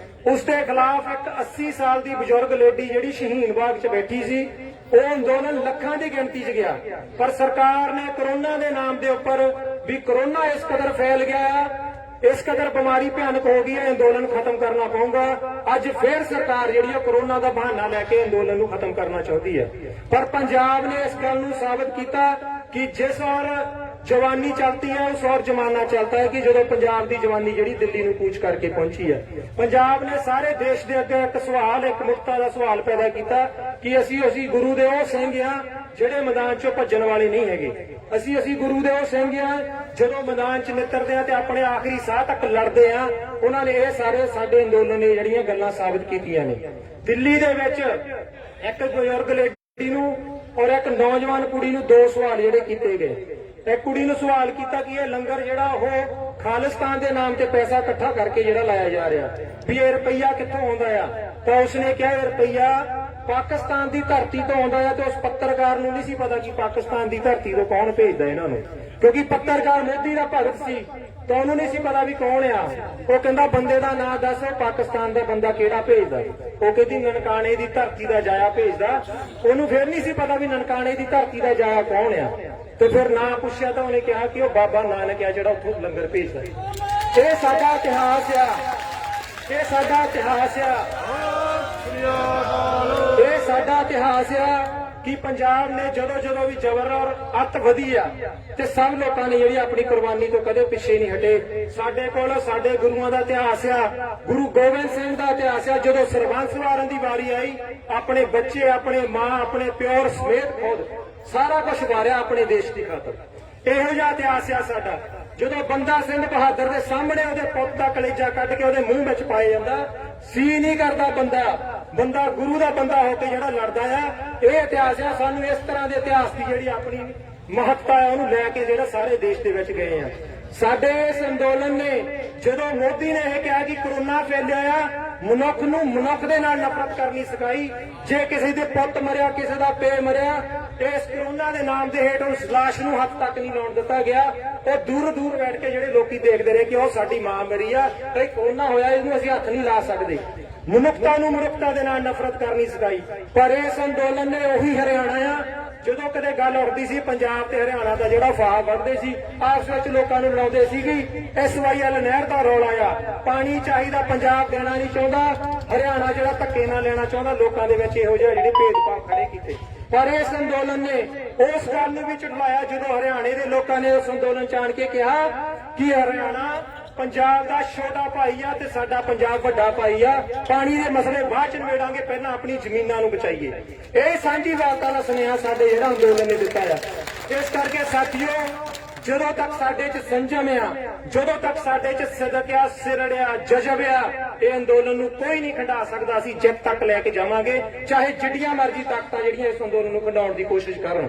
ਉਸ ਦੇ ਖਿਲਾਫ ਇੱਕ 80 ਸਾਲ ਦੀ ਬਜ਼ੁਰਗ ਲੇਡੀ ਜਿਹੜੀ ਸ਼ਹੀਨ ਬਾਗ 'ਚ ਬੈਠੀ ਸੀ, ਉਹ ਅੰਦੋਲਨ ਲੱਖਾਂ ਦੀ ਗਿਣਤੀ 'ਚ ਗਿਆ, ਪਰ ਸਰਕਾਰ ਨੇ ਕਰੋਨਾ ਦੇ ਨਾਮ ਦੇ ਉੱਪਰ ਵੀ ਕਰੋਨਾ ਇਸ ਕਦਰ ਫੈਲ ਗਿਆ, ਇਸ ਕਦਰ ਬਿਮਾਰੀ ਭਿਆਨਕ ਹੋ ਗਈ ਹੈ, ਅੰਦੋਲਨ ਖਤਮ ਕਰਨਾ ਪਊਗਾ। ਅੱਜ ਫੇਰ ਸਰਕਾਰ ਜਿਹੜੀ ਉਹ ਕਰੋਨਾ ਦਾ ਬਹਾਨਾ ਲੈ ਕੇ ਅੰਦੋਲਨ ਨੂੰ ਖਤਮ ਕਰਨਾ ਚਾਹੁੰਦੀ ਹੈ, ਪਰ ਪੰਜਾਬ ਨੇ ਇਸ ਗੱਲ ਨੂੰ ਸਾਬਤ ਕੀਤਾ ਕਿ ਜਿਸ ਔਰ ਜਵਾਨੀ ਚਲਤੀ ਹੈ ਉਸ ਔਰ ਜਮਾਨਾ ਚਲਤਾ ਹੈ, ਕਿ ਜਦੋਂ ਪੰਜਾਬ ਦੀ ਜਵਾਨੀ ਜਿਹੜੀ ਦਿੱਲੀ ਨੂੰ ਕੂਚ ਕਰਕੇ ਪਹੁੰਚੀ ਹੈ। ਪੰਜਾਬ ਨੇ ਸਾਰੇ ਦੇਸ਼ ਦੇ ਅੱਗੇ ਇੱਕ ਸਵਾਲ, ਇੱਕ ਮੁਕਤਾ ਦਾ ਸਵਾਲ ਪੈਦਾ ਕੀਤਾ ਕਿ ਅਸੀਂ ਗੁਰੂ ਦੇ ਉਹ ਸਿੰਘ ਆ ਜਿਹੜੇ ਮੈਦਾਨ 'ਚੋਂ ਭੱਜਣ ਵਾਲੇ ਨਹੀਂ ਹੈਗੇ। ਅਸੀਂ ਗੁਰੂ ਦੇ ਉਹ ਸਿੰਘ ਆ ਜਦੋਂ ਮੈਦਾਨ 'ਚ ਨਿੱਤਰਦੇ ਆ ਤੇ ਆਪਣੇ ਆਖਰੀ ਸਾਹ ਤੱਕ ਲੜਦੇ ਆ। ਉਹਨਾਂ ਨੇ ਇਹ ਸਾਰੇ ਸਾਡੇ ਅੰਦੋਲਨ ਨੇ ਜਿਹੜੀਆਂ ਗੱਲਾਂ ਸਾਬਤ ਕੀਤੀਆਂ ਨੇ। ਦਿੱਲੀ ਦੇ ਵਿੱਚ ਇੱਕ ਬਜ਼ੁਰਗ ਲੇਡੀ ਨੂੰ ਔਰ ਇੱਕ ਨੌਜਵਾਨ ਕੁੜੀ ਨੂੰ ਦੋ ਸਵਾਲ ਜਿਹੜੇ ਕੀਤੇ ਗਏ। ਇੱਕ ਕੁੜੀ ਨੂੰ ਸਵਾਲ ਕੀਤਾ ਕਿ ਇਹ ਲੰਗਰ ਜਿਹੜਾ ਉਹ ਖਾਲਿਸਤਾਨ ਦੇ ਨਾਮ ਤੇ ਪੈਸਾ ਇਕੱਠਾ ਕਰਕੇ ਜਿਹੜਾ ਲਾਇਆ ਜਾ ਰਿਹਾ, ਵੀ ਇਹ ਰੁਪਈਆ ਕਿੱਥੋਂ ਆਉਂਦਾ ਆ, ਤਾਂ ਉਸਨੇ ਕਿਹਾ ਇਹ ਰੁਪਈਆ ਪਾਕਿਸਤਾਨ ਦੀ ਧਰਤੀ ਤੋਂ ਆਉਂਦਾ ਆ। ਤੇ ਉਸ ਪੱਤਰਕਾਰ ਨੂੰ ਨਹੀਂ ਸੀ ਪਤਾ ਕਿ ਪਾਕਿਸਤਾਨ ਦੀ ਧਰਤੀ ਤੋਂ ਕੌਣ ਭੇਜਦਾ ਇਹਨਾਂ ਨੂੰ, ਕਿਉਂਕਿ ਪੱਤਰਕਾਰ ਮੋਦੀ ਦਾ ਭਗਤ ਸੀ, ਤਾਂ ਉਹਨੂੰ ਨਹੀਂ ਸੀ ਪਤਾ ਵੀ ਕੌਣ ਆ। ਉਹ ਕਹਿੰਦਾ ਬੰਦੇ ਦਾ ਨਾਂ ਦੱਸ, ਪਾਕਿਸਤਾਨ ਦਾ ਬੰਦਾ ਕਿਹੜਾ ਭੇਜਦਾ। ਉਹ ਕਹਿੰਦੀ ਨਨਕਾਣੇ ਦੀ ਧਰਤੀ ਦਾ ਜਾਇਆ ਭੇਜਦਾ। ਉਹਨੂੰ ਫਿਰ ਨਹੀਂ ਸੀ ਪਤਾ ਵੀ ਨਨਕਾਣੇ ਦੀ ਧਰਤੀ ਦਾ ਜਾਇਆ ਕੌਣ ਆ, ਤੇ ਫਿਰ ਨਾਂ ਪੁੱਛਿਆ ਤਾਂ ਉਹਨੇ ਕਿਹਾ ਕਿ ਉਹ ਬਾਬਾ ਨਾਨਕ ਆ ਜਿਹੜਾ ਉੱਥੋਂ ਲੰਗਰ ਭੇਜਦਾ। ਇਹ ਸਾਡਾ ਇਤਿਹਾਸ ਆ, ਇਹ ਸਾਡਾ ਇਤਿਹਾਸ ਆ, ਇਹ ਸਾਡਾ ਇਤਿਹਾਸ ਆ ਕਿ ਪੰਜਾਬ ਨੇ ਜਦੋਂ ਜਦੋਂ ਵੀ ਜ਼ਬਰ ਔਰ ਅੱਤ ਵਧੀ ਆ ਤੇ ਸਭ ਲੋਕਾਂ ਨੇ ਜਿਹੜੀ ਆਪਣੀ ਕੁਰਬਾਨੀ ਤੋਂ ਕਦੇ ਪਿੱਛੇ ਨਹੀਂ ਹਟੇ। ਸਾਡੇ ਕੋਲ ਸਾਡੇ ਗੁਰੂਆਂ ਦਾ ਇਤਿਹਾਸ ਆ, ਗੁਰੂ ਗੋਬਿੰਦ ਸਿੰਘ ਦਾ ਇਤਿਹਾਸ ਆ। ਜਦੋਂ ਸਰਬੰਸ ਵਾਰਨ ਦੀ ਵਾਰੀ ਆਈ, ਆਪਣੇ ਬੱਚੇ, ਆਪਣੇ ਮਾਂ, ਆਪਣੇ ਪਿਓ ਸਮੇਤ ਖੁਦ ਸਾਰਾ ਕੁਝ ਵਾਰਿਆ ਆਪਣੇ ਦੇਸ਼ ਦੀ ਖਾਤਰ। ਇਹੋ ਜਿਹਾ ਇਤਿਹਾਸ ਆ ਸਾਡਾ। ਜਦੋਂ ਬੰਦਾ ਸਿੰਘ ਬਹਾਦਰ ਦੇ ਸਾਹਮਣੇ ਉਹਦੇ ਪੁੱਤ ਦਾ ਕਲੇਜਾ ਕੱਢ ਕੇ ਉਹਦੇ ਮੂੰਹ ਵਿੱਚ ਪਾਇਆ ਜਾਂਦਾ, ਸੀ ਨਹੀਂ ਕਰਦਾ ਬੰਦਾ ਗੁਰੂ ਦਾ ਬੰਦਾ ਹੋ ਕੇ ਜਿਹੜਾ ਲੜਦਾ ਆ। ਇਹ ਇਤਿਹਾਸ ਆ। ਸਾਨੂੰ ਇਸ ਤਰ੍ਹਾਂ ਦੇ ਇਤਿਹਾਸ ਦੀ ਜਿਹੜੀ ਆਪਣੀ ਮਹੱਤਤਾ ਹੈ ਉਹਨੂੰ ਲੈ ਕੇ ਜਿਹੜਾ ਸਾਰੇ ਦੇਸ਼ ਦੇ ਵਿੱਚ ਗਏ ਆ। ਸਾਡੇ ਇਸ ਅੰਦੋਲਨ ਨੇ, ਜਦੋਂ ਮੋਦੀ ਨੇ ਇਹ ਕਿਹਾ ਕਿ ਕਰੋਨਾ ਫੈਲਿਆ ਆ, ਮਨੁੱਖ ਨੂੰ ਮਨੁੱਖ ਦੇ ਨਾਲ ਨਫ਼ਰਤ ਕਰਨੀ ਸਿਖਾਈ। ਜੇ ਕਿਸੇ ਦੇ ਪੁੱਤ ਮਰਿਆ, ਕਿਸੇ ਦਾ ਪੇ ਮਰਿਆ, ਇਸ ਕਰੋਨਾ ਦੇ ਨਾਮ ਦੇ ਹੇਠ ਉਸ ਲਾਸ਼ ਨੂੰ ਹੱਥ ਤੱਕ ਨਹੀਂ ਲਾਉਣ ਦਿੱਤਾ ਗਿਆ। ਉਹ ਦੂਰ ਦੂਰ ਬੈਠ ਕੇ ਜਿਹੜੇ ਲੋਕੀ ਦੇਖਦੇ ਰਹੇ ਕਿ ਉਹ ਸਾਡੀ ਮਾਂ ਮਰੀ ਆ, ਕਈ ਕਰੋਨਾ ਹੋਇਆ, ਇਹਨੂੰ ਅਸੀਂ ਹੱਥ ਨਹੀਂ ਲਾ ਸਕਦੇ। ਮਨੁੱਖਤਾ ਨੂੰ ਮਨੁੱਖਤਾ ਦੇ ਨਾਲ ਨਫ਼ਰਤ ਕਰਨੀ ਸਿਖਾਈ। ਪਰ ਇਸ ਅੰਦੋਲਨ ਨੇ ਉਹੀ ਹਰਿਆਣਾ ਆ, ਜਦੋਂ ਕਦੇ ਗੱਲ ਉੱਠਦੀ ਸੀ ਪੰਜਾਬ ਤੇ ਹਰਿਆਣਾ ਦਾ ਜਿਹੜਾ ਫਾਹ ਵੱਢਦੇ ਸੀ, ਆਪਸ ਵਿੱਚ ਲੋਕਾਂ ਨੂੰ ਲੜਾਉਂਦੇ ਸੀ ਕਿ SYL ਨਹਿਰ ਦਾ ਰੌਲਾ ਆ, ਪਾਣੀ ਚਾਹੀਦਾ, ਪੰਜਾਬ ਦੇਣਾ ਨਹੀਂ ਚਾਹੁੰਦਾ, ਹਰਿਆਣਾ ਜਿਹੜਾ ਧੱਕੇ ਨਾਲ ਲੈਣਾ ਚਾਹੁੰਦਾ। ਲੋਕਾਂ ਦੇ ਵਿੱਚ ਇਹੋ ਜਿਹੇ ਜਿਹੜੇ ਭੇਦਭਾਵ ਖੜੇ ਕੀਤੇ। ਪਰ ਇਸ ਅੰਦੋਲਨ ਨੇ ਉਸ ਗੱਲ ਨੂੰ ਵੀ ਝੁਠਲਾਇਆ ਜਦੋਂ ਹਰਿਆਣੇ ਦੇ ਲੋਕਾਂ ਨੇ ਉਸ ਅੰਦੋਲਨ ਚ ਆਣ ਕੇ ਕਿਹਾ ਕਿ ਹਰਿਆਣਾ ਪੰਜਾਬ ਦਾ ਛੋਟਾ ਭਾਈ ਆ ਤੇ ਸਾਡਾ ਪੰਜਾਬ ਵੱਡਾ ਭਾਈ ਆ। ਪਾਣੀ ਦੇ ਮਸਲੇ ਬਾਅਦ ਚ ਨਿਬੇੜਾਂਗੇ, ਪਹਿਲਾਂ ਆਪਣੀ ਜ਼ਮੀਨਾਂ ਨੂੰ ਬਚਾਈਏ। ਇਹ ਸਾਂਝੀ ਵਾਰਤਾ ਦਾ ਸੁਨੇਹਾ ਸਾਡੇ ਜਿਹੜਾ ਅੰਦੋਲਨ ਨੇ ਦਿੱਤਾ ਆ। ਇਸ ਕਰਕੇ ਸਾਥੀਓ, ਜਦੋਂ ਤੱਕ ਸਾਡੇ 'ਚ ਸੰਜਮ ਆ, ਜਦੋਂ ਤੱਕ ਸਾਡੇ 'ਚ ਸਿਦਕ ਆ, ਸਿਰੜਿਆ, ਜਜ਼ਬ ਆ, ਇਹ ਅੰਦੋਲਨ ਨੂੰ ਕੋਈ ਨਹੀਂ ਖੰਡਾ ਸਕਦਾ। ਅਸੀਂ ਜਿੱਤ ਤੱਕ ਲੈ ਕੇ ਜਾਵਾਂਗੇ, ਚਾਹੇ ਜਿੱਡੀਆਂ ਮਰਜ਼ੀ ਤਾਕਤਾਂ ਜਿਹੜੀਆਂ ਇਸ ਅੰਦੋਲਨ ਨੂੰ ਖੰਡਾਉਣ ਦੀ ਕੋਸ਼ਿਸ਼ ਕਰਨ।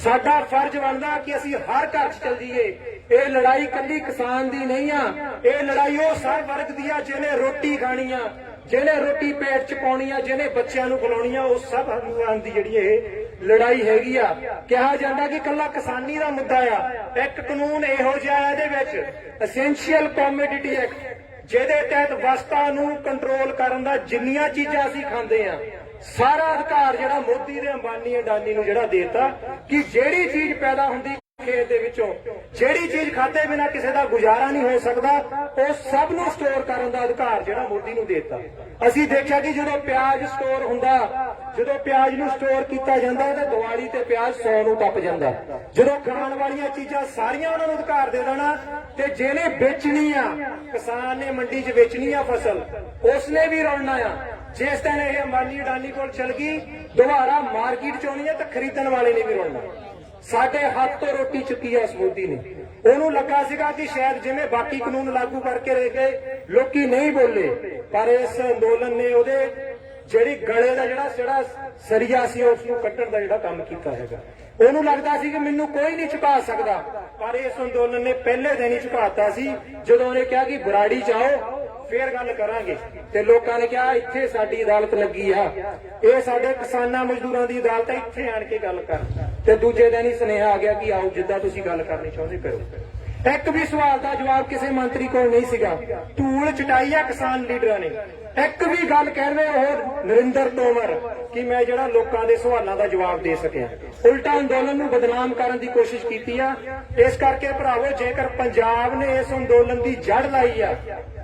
ਸਾਡਾ ਫਰਜ਼ ਬਣਦਾ ਕਿ ਅਸੀਂ ਹਰ ਘਰ 'ਚ ਚੱਲ ਜਾਈਏ। ਇਹ ਲੜਾਈ ਇਕੱਲੀ ਕਿਸਾਨ ਦੀ ਨਹੀਂ ਆ, ਇਹ ਲੜਾਈ ਉਹ ਸਰਬ ਵਰਗ ਦੀ ਆ ਜਿਹਨੇ ਰੋਟੀ ਖਾਣੀ ਆ, ਜਿਹਨੇ ਰੋਟੀ ਪੇਟ 'ਚ ਪਾਉਣੀ ਆ, ਜਿਹਨੇ ਬੱਚਿਆਂ ਨੂੰ ਖਿਲਾਉਣੀ ਆ। ਉਹ ਸਭ ਹਿੰਦੁਸਤਾਨ ਦੀ ਜਿਹੜੀ ਇਹ ਲੜਾਈ ਹੈਗੀ ਆ। ਕਿਹਾ ਜਾਂਦਾ ਕਿ ਇਕੱਲਾ ਕਿਸਾਨੀ ਦਾ ਮੁੱਦਾ ਆ। ਇੱਕ ਕਾਨੂੰਨ ਇਹੋ ਜਿਹਾ ਇਹਦੇ ਵਿੱਚ ਐਸੈਂਸ਼ੀਅਲ ਕਮੋਡਿਟੀ ਐਕਟ, ਜਿਹਦੇ ਤਹਿਤ ਵਸਤਾਂ ਨੂੰ ਕੰਟਰੋਲ ਕਰਨ ਦਾ ਜਿੰਨੀਆਂ ਚੀਜ਼ਾਂ ਅਸੀਂ ਖਾਂਦੇ ਆ, ਸਾਰਾ ਅਧਿਕਾਰ ਜਿਹੜਾ ਮੋਦੀ ਦੇ ਅੰਬਾਨੀ ਅਡਾਨੀ ਨੂੰ ਜਿਹੜਾ ਦੇਤਾ ਕਿ ਜਿਹੜੀ ਚੀਜ਼ ਪੈਦਾ ਹੁੰਦੀ ਖੇਤ ਦੇ ਵਿੱਚੋਂ, ਜਿਹੜੀ ਚੀਜ਼ ਖਾਦੇ ਬਿਨਾ ਕਿਸੇ ਦਾ ਗੁਜ਼ਾਰਾ ਨਹੀਂ ਹੋ ਸਕਦਾ, ਉਹ ਸਭ ਨੂੰ ਸਟੋਰ ਕਰਨ ਦਾ ਅਧਿਕਾਰ ਜਿਹੜਾ ਮੋਦੀ ਨੂੰ ਦੇਤਾ। ਅਸੀਂ ਦੇਖਿਆ ਕਿ ਜਦੋਂ ਪਿਆਜ਼ ਸਟੋਰ ਹੁੰਦਾ, ਜਦੋਂ ਪਿਆਜ਼ ਨੂੰ ਸਟੋਰ ਕੀਤਾ ਜਾਂਦਾ ਤਾਂ ਦੀਵਾਲੀ ਤੇ ਪਿਆਜ਼ 100 ਨੂੰ ਟੱਪ ਜਾਂਦਾ। ਜਦੋਂ ਖਾਣ ਵਾਲੀਆਂ ਚੀਜ਼ਾਂ ਸਾਰੀਆਂ ਉਹਨਾਂ ਨੂੰ ਅਧਿਕਾਰ ਦੇ ਦੇਣਾ, ਤੇ ਜਿਹਨੇ ਵੇਚਣੀ ਆ, ਕਿਸਾਨ ਨੇ ਮੰਡੀ 'ਚ ਵੇਚਣੀ ਆ ਫਸਲ, ਉਸਨੇ ਵੀ ਰੋਲਣਾ ਆ। ਜਿਸ ਦਿਨ ਇਹ ਅੰਬਾਨੀ ਅਡਾਨੀ ਕੋਲ ਚਲ ਗਈ, ਦੁਬਾਰਾ ਮਾਰਕੀਟ 'ਚ ਆਉਣੀ ਹੈ ਤਾਂ ਖਰੀਦਣ ਵਾਲੇ ਨੇ ਵੀ ਰੋਲਣਾ। ਸਾਡੇ ਹੱਥ ਤੋਂ ਰੋਟੀ ਚੁੱਕੀ ਆ ਇਸ ਮੋਦੀ ਨੇ। ਉਹਨੂੰ ਲੱਗਾ ਸੀਗਾ ਕਿ ਸ਼ਾਇਦ ਜਿਵੇਂ ਬਾਕੀ ਕਾਨੂੰਨ ਲਾਗੂ ਕਰਕੇ ਰਹਿ ਗਏ, ਲੋਕੀ ਨਹੀਂ ਬੋਲੇ, ਪਰ ਇਸ ਅੰਦੋਲਨ ਨੇ ਉਹਦੇ ਜਿਹੜੀ ਗਲੇ ਦਾ ਜਿਹੜਾ ਸਰੀਆ ਸੀ ਉਸ ਨੂੰ ਕੱਟਣ ਦਾ ਜਿਹੜਾ ਕੰਮ ਕੀਤਾ ਹੈਗਾ। ਉਹਨੂੰ ਲੱਗਦਾ ਸੀ ਕਿ ਮੈਨੂੰ ਕੋਈ ਨਹੀਂ ਝੁਕਾ ਸਕਦਾ, ਪਰ ਇਸ ਅੰਦੋਲਨ ਨੇ ਪਹਿਲੇ ਦਿਨ ਹੀ ਝੁਕਾਤਾ ਸੀ। ਜਦੋਂ ਉਹਨੇ ਕਿਹਾ ਕਿ ਬਰਾੜੀ ਜਾਓ ਫੇਰ ਗੱਲ ਕਰਾਂਗੇ, ਤੇ ਲੋਕਾਂ ਨੇ ਕਿਹਾ ਇੱਥੇ ਸਾਡੀ ਅਦਾਲਤ ਲੱਗੀ ਆ, ਇਹ ਸਾਡੇ ਕਿਸਾਨਾਂ ਮਜ਼ਦੂਰਾਂ ਦੀ ਅਦਾਲਤ ਹੈ, ਇੱਥੇ ਆਣ ਕੇ ਗੱਲ ਕਰ। ਤੇ ਦੂਜੇ ਦਿਨ ਹੀ ਸੁਨੇਹਾ ਆ ਗਿਆ ਕਿ ਆਓ ਜਿੱਦਾਂ ਤੁਸੀਂ ਗੱਲ ਕਰਨੀ ਚਾਹੁੰਦੇ ਕਰੋ। ਇੱਕ ਵੀ ਸਵਾਲ ਦਾ ਜਵਾਬ ਕਿਸੇ ਮੰਤਰੀ ਕੋਲ ਨਹੀਂ ਸੀਗਾ। ਧੂਲ ਚਟਾਈ ਆ ਕਿਸਾਨ ਲੀਡਰਾਂ ਨੇ। ਇੱਕ ਵੀ ਗੱਲ ਕਹਿੰਦੇ ਉਹ ਨਰਿੰਦਰ ਤੋਮਰ ਕਿ ਮੈਂ ਜਿਹੜਾ ਲੋਕਾਂ ਦੇ ਸਵਾਲਾਂ ਦਾ ਜਵਾਬ ਦੇ ਸਕਿਆ। ਉਲਟਾ ਅੰਦੋਲਨ ਨੂੰ ਬਦਨਾਮ ਕਰਨ ਦੀ ਕੋਸ਼ਿਸ਼ ਕੀਤੀ ਆ। ਇਸ ਕਰਕੇ ਭਰਾਵੋ, ਜੇਕਰ ਪੰਜਾਬ ਨੇ ਇਸ ਅੰਦੋਲਨ ਦੀ ਜੜ ਲਾਈ ਆ,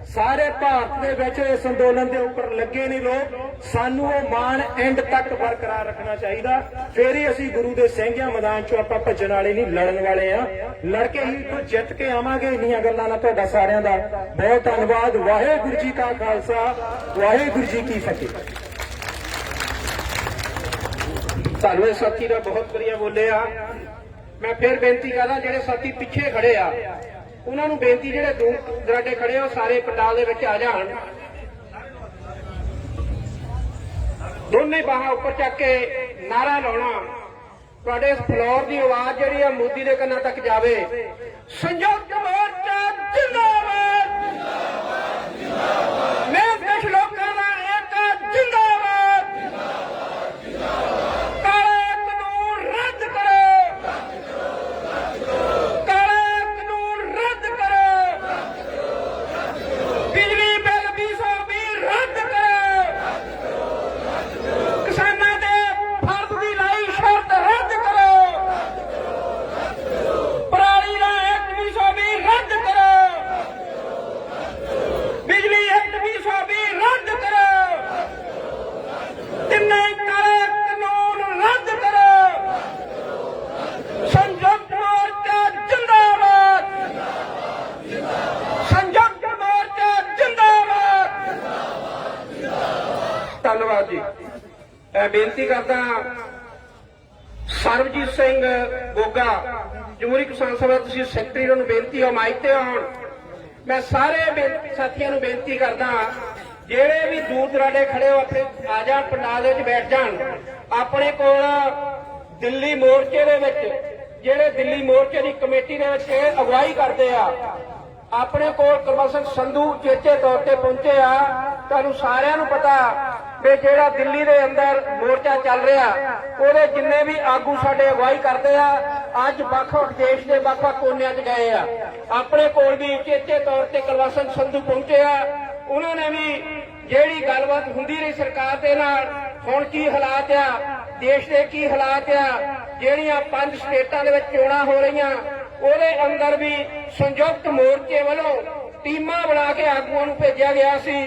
ਸਾਰੇ ਭਾਰਤ ਦੇ ਵਿੱਚ ਇਸ ਅੰਦੋਲਨ ਦੇ ਉੱਪਰ ਲੱਗੇ ਨੇ ਲੋਕ, ਸਾਨੂੰ ਉਹ ਮਾਣ ਐਂਡ ਤੱਕ ਬਰਕਰਾਰ ਰੱਖਣਾ ਚਾਹੀਦਾ। ਫੇਰ ਹੀ ਅਸੀਂ ਗੁਰੂ ਦੇ ਸਿੰਘਿਆਂ ਮੈਦਾਨ ਚੋਂ ਆਪਾਂ ਭੱਜਣ ਵਾਲੇ ਨਹੀਂ, ਲੜਨ ਵਾਲੇ ਆ। ਲੜ ਕੇ ਹੀ ਤੋਂ ਜਿੱਤ ਕੇ ਆਵਾਂਗੇ। ਇੰਨੀਆਂ ਗੱਲਾਂ ਨਾਲ ਤੁਹਾਡਾ ਸਾਰਿਆਂ ਦਾ ਬਹੁਤ ਧੰਨਵਾਦ। ਵਾਹਿਗੁਰੂ ਜੀ ਕਾ ਖਾਲਸਾ, ਵਾਹਿਗੁਰੂ ਜੀ ਕੀ ਫਤਿਹ। ਧੰਨਵਾਦ ਸਾਥੀ ਦਾ, ਬਹੁਤ ਵਧੀਆ ਬੋਲੇ ਆ। ਮੈਂ ਫਿਰ ਬੇਨਤੀ ਕਰਦਾ ਜਿਹੜੇ ਸਾਥੀ ਪਿੱਛੇ ਖੜੇ ਆ ਉਹਨਾਂ ਨੂੰ ਬੇਨਤੀ, ਜਿਹੜੇ ਦੂਰ ਦਰਾਡੇ ਖੜੇ ਆ ਉਹ ਸਾਰੇ ਪੰਡਾਲ ਦੇ ਵਿੱਚ ਆ ਜਾਣ। ਦੋਨੇ ਬਾਹਾਂ ਉੱਪਰ ਚੱਕ ਕੇ ਨਾਰਾ ਲਾਉਣਾ। ਤੁਹਾਡੇ ਫਲੋਰ ਦੀ ਆਵਾਜ਼ ਜਿਹੜੀ ਆ ਮੋਦੀ ਦੇ ਕੰਨਾਂ ਤੱਕ ਜਾਵੇ। ਸੰਯੁਕਤ ਮੋਰਚਾ ਜਿੰਦਾਬਾਦ, ਮਿਹਨਤੀ ਲੋਕਾਂ ਦਾ ਏਕਾ ਜਿੰਦਾਬਾਦ, ਕਾਲੇ ਕਾਨੂੰਨ ਰੱਦ ਕਰੋ, ਕਾਲੇ ਕਾਨੂੰਨ ਰੱਦ ਕਰੋ, ਬਿਜਲੀ ਬਿੱਲ 220 ਰੱਦ ਕਰੋ, ਕਿਸਾਨਾਂ ਦੇ ਫਰਜ਼ ਦੀ ਲਾਈ ਸ਼ਰਤ ਰੱਦ ਕਰੋ, ਪਰਾਲੀ ਦਾ ਐਕਟ 220 ਰੱਦ ਕਰੋ, ਬਿਜਲੀ ਐਕਟ 220 ਰੱਦ ਕਰੋ, ਤਿੰਨੇ ਕਾਲੇ ਕਾਨੂੰਨ ਰੱਦ ਕਰੋ। ਸੰਯੁਕਤ ਮੋਰਚਾ ਜਿੰਦਾਬਾਦ, ਸੰਯੁਕਤ ਮੋਰਚਾ ਜਿੰਦਾਬਾਦ। ਧੰਨਵਾਦ ਜੀ। ਮੈਂ ਬੇਨਤੀ ਕਰਦਾ ਸਰਬਜੀਤ ਸਿੰਘ ਗੋਗਾ, ਜਮਹੂਰੀ ਕਿਸਾਨ ਸਭਾ, ਤੁਸੀਂ ਸੈਕਟਰੀ ਨੂੰ ਬੇਨਤੀ ਹੋ ਮਾਈਕ ਤੇ ਆਉਣ। ਮੈਂ ਸਾਰੇ ਸਾਥੀਆਂ ਨੂੰ ਬੇਨਤੀ ਕਰਦਾ ਜਿਹੜੇ ਵੀ ਦੂਰ ਦਰਾਡੇ ਖੜੇ ਹੋ ਆਪਣੇ ਆ ਜਾਣ, ਪੰਡਾਲ ਦੇ ਵਿੱਚ ਬੈਠ ਜਾਣ। ਆਪਣੇ ਕੋਲ ਦਿੱਲੀ ਮੋਰਚੇ ਦੇ ਵਿੱਚ, ਜਿਹੜੇ ਦਿੱਲੀ ਮੋਰਚੇ ਦੀ ਕਮੇਟੀ ਦੇ ਵਿੱਚ ਅਗਵਾਈ ਕਰਦੇ ਆ, ਆਪਣੇ ਕੋਲ ਕੁਲਵੰਤ ਸੰਧੂ ਚੇਚੇ ਤੌਰ ਤੇ ਪਹੁੰਚੇ ਆ। ਤੁਹਾਨੂੰ ਸਾਰਿਆਂ ਨੂੰ ਪਤਾ ਵੀ ਜਿਹੜਾ ਦਿੱਲੀ ਦੇ ਅੰਦਰ ਮੋਰਚਾ ਚੱਲ ਰਿਹਾ, ਉਹਦੇ ਜਿੰਨੇ ਵੀ ਆਗੂ ਸਾਡੇ ਅਗਵਾਈ ਕਰਦੇ ਆ, ਅੱਜ ਵੱਖ-ਵੱਖ ਦੇਸ਼ ਦੇ ਵੱਖ-ਵੱਖ ਕੋਨਿਆਂ 'ਚ ਗਏ ਆ। ਆਪਣੇ ਕੋਲ ਵੀ ਚੇਚੇ ਤੌਰ ਤੇ ਕੁਲਵੰਤ ਸੰਧੂ ਪਹੁੰਚੇ ਆ। ਉਹਨਾਂ ਨੇ ਵੀ ਜਿਹੜੀ ਗੱਲਬਾਤ ਹੁੰਦੀ ਰਹੀ ਸਰਕਾਰ ਦੇ ਨਾਲ, ਹੁਣ ਕੀ ਹਾਲਾਤ ਆ, ਦੇਸ਼ ਦੇ ਕੀ ਹਾਲਾਤ ਆ, ਜਿਹੜੀਆਂ 5 ਸਟੇਟਾਂ ਦੇ ਵਿੱਚ ਚੋਣਾਂ ਹੋ ਰਹੀਆਂ, ਉਹਦੇ ਅੰਦਰ ਵੀ ਸੰਯੁਕਤ ਮੋਰਚੇ ਵੱਲੋਂ ਟੀਮਾਂ ਬਣਾ ਕੇ ਆਗੂਆਂ ਨੂੰ ਭੇਜਿਆ ਗਿਆ ਸੀ।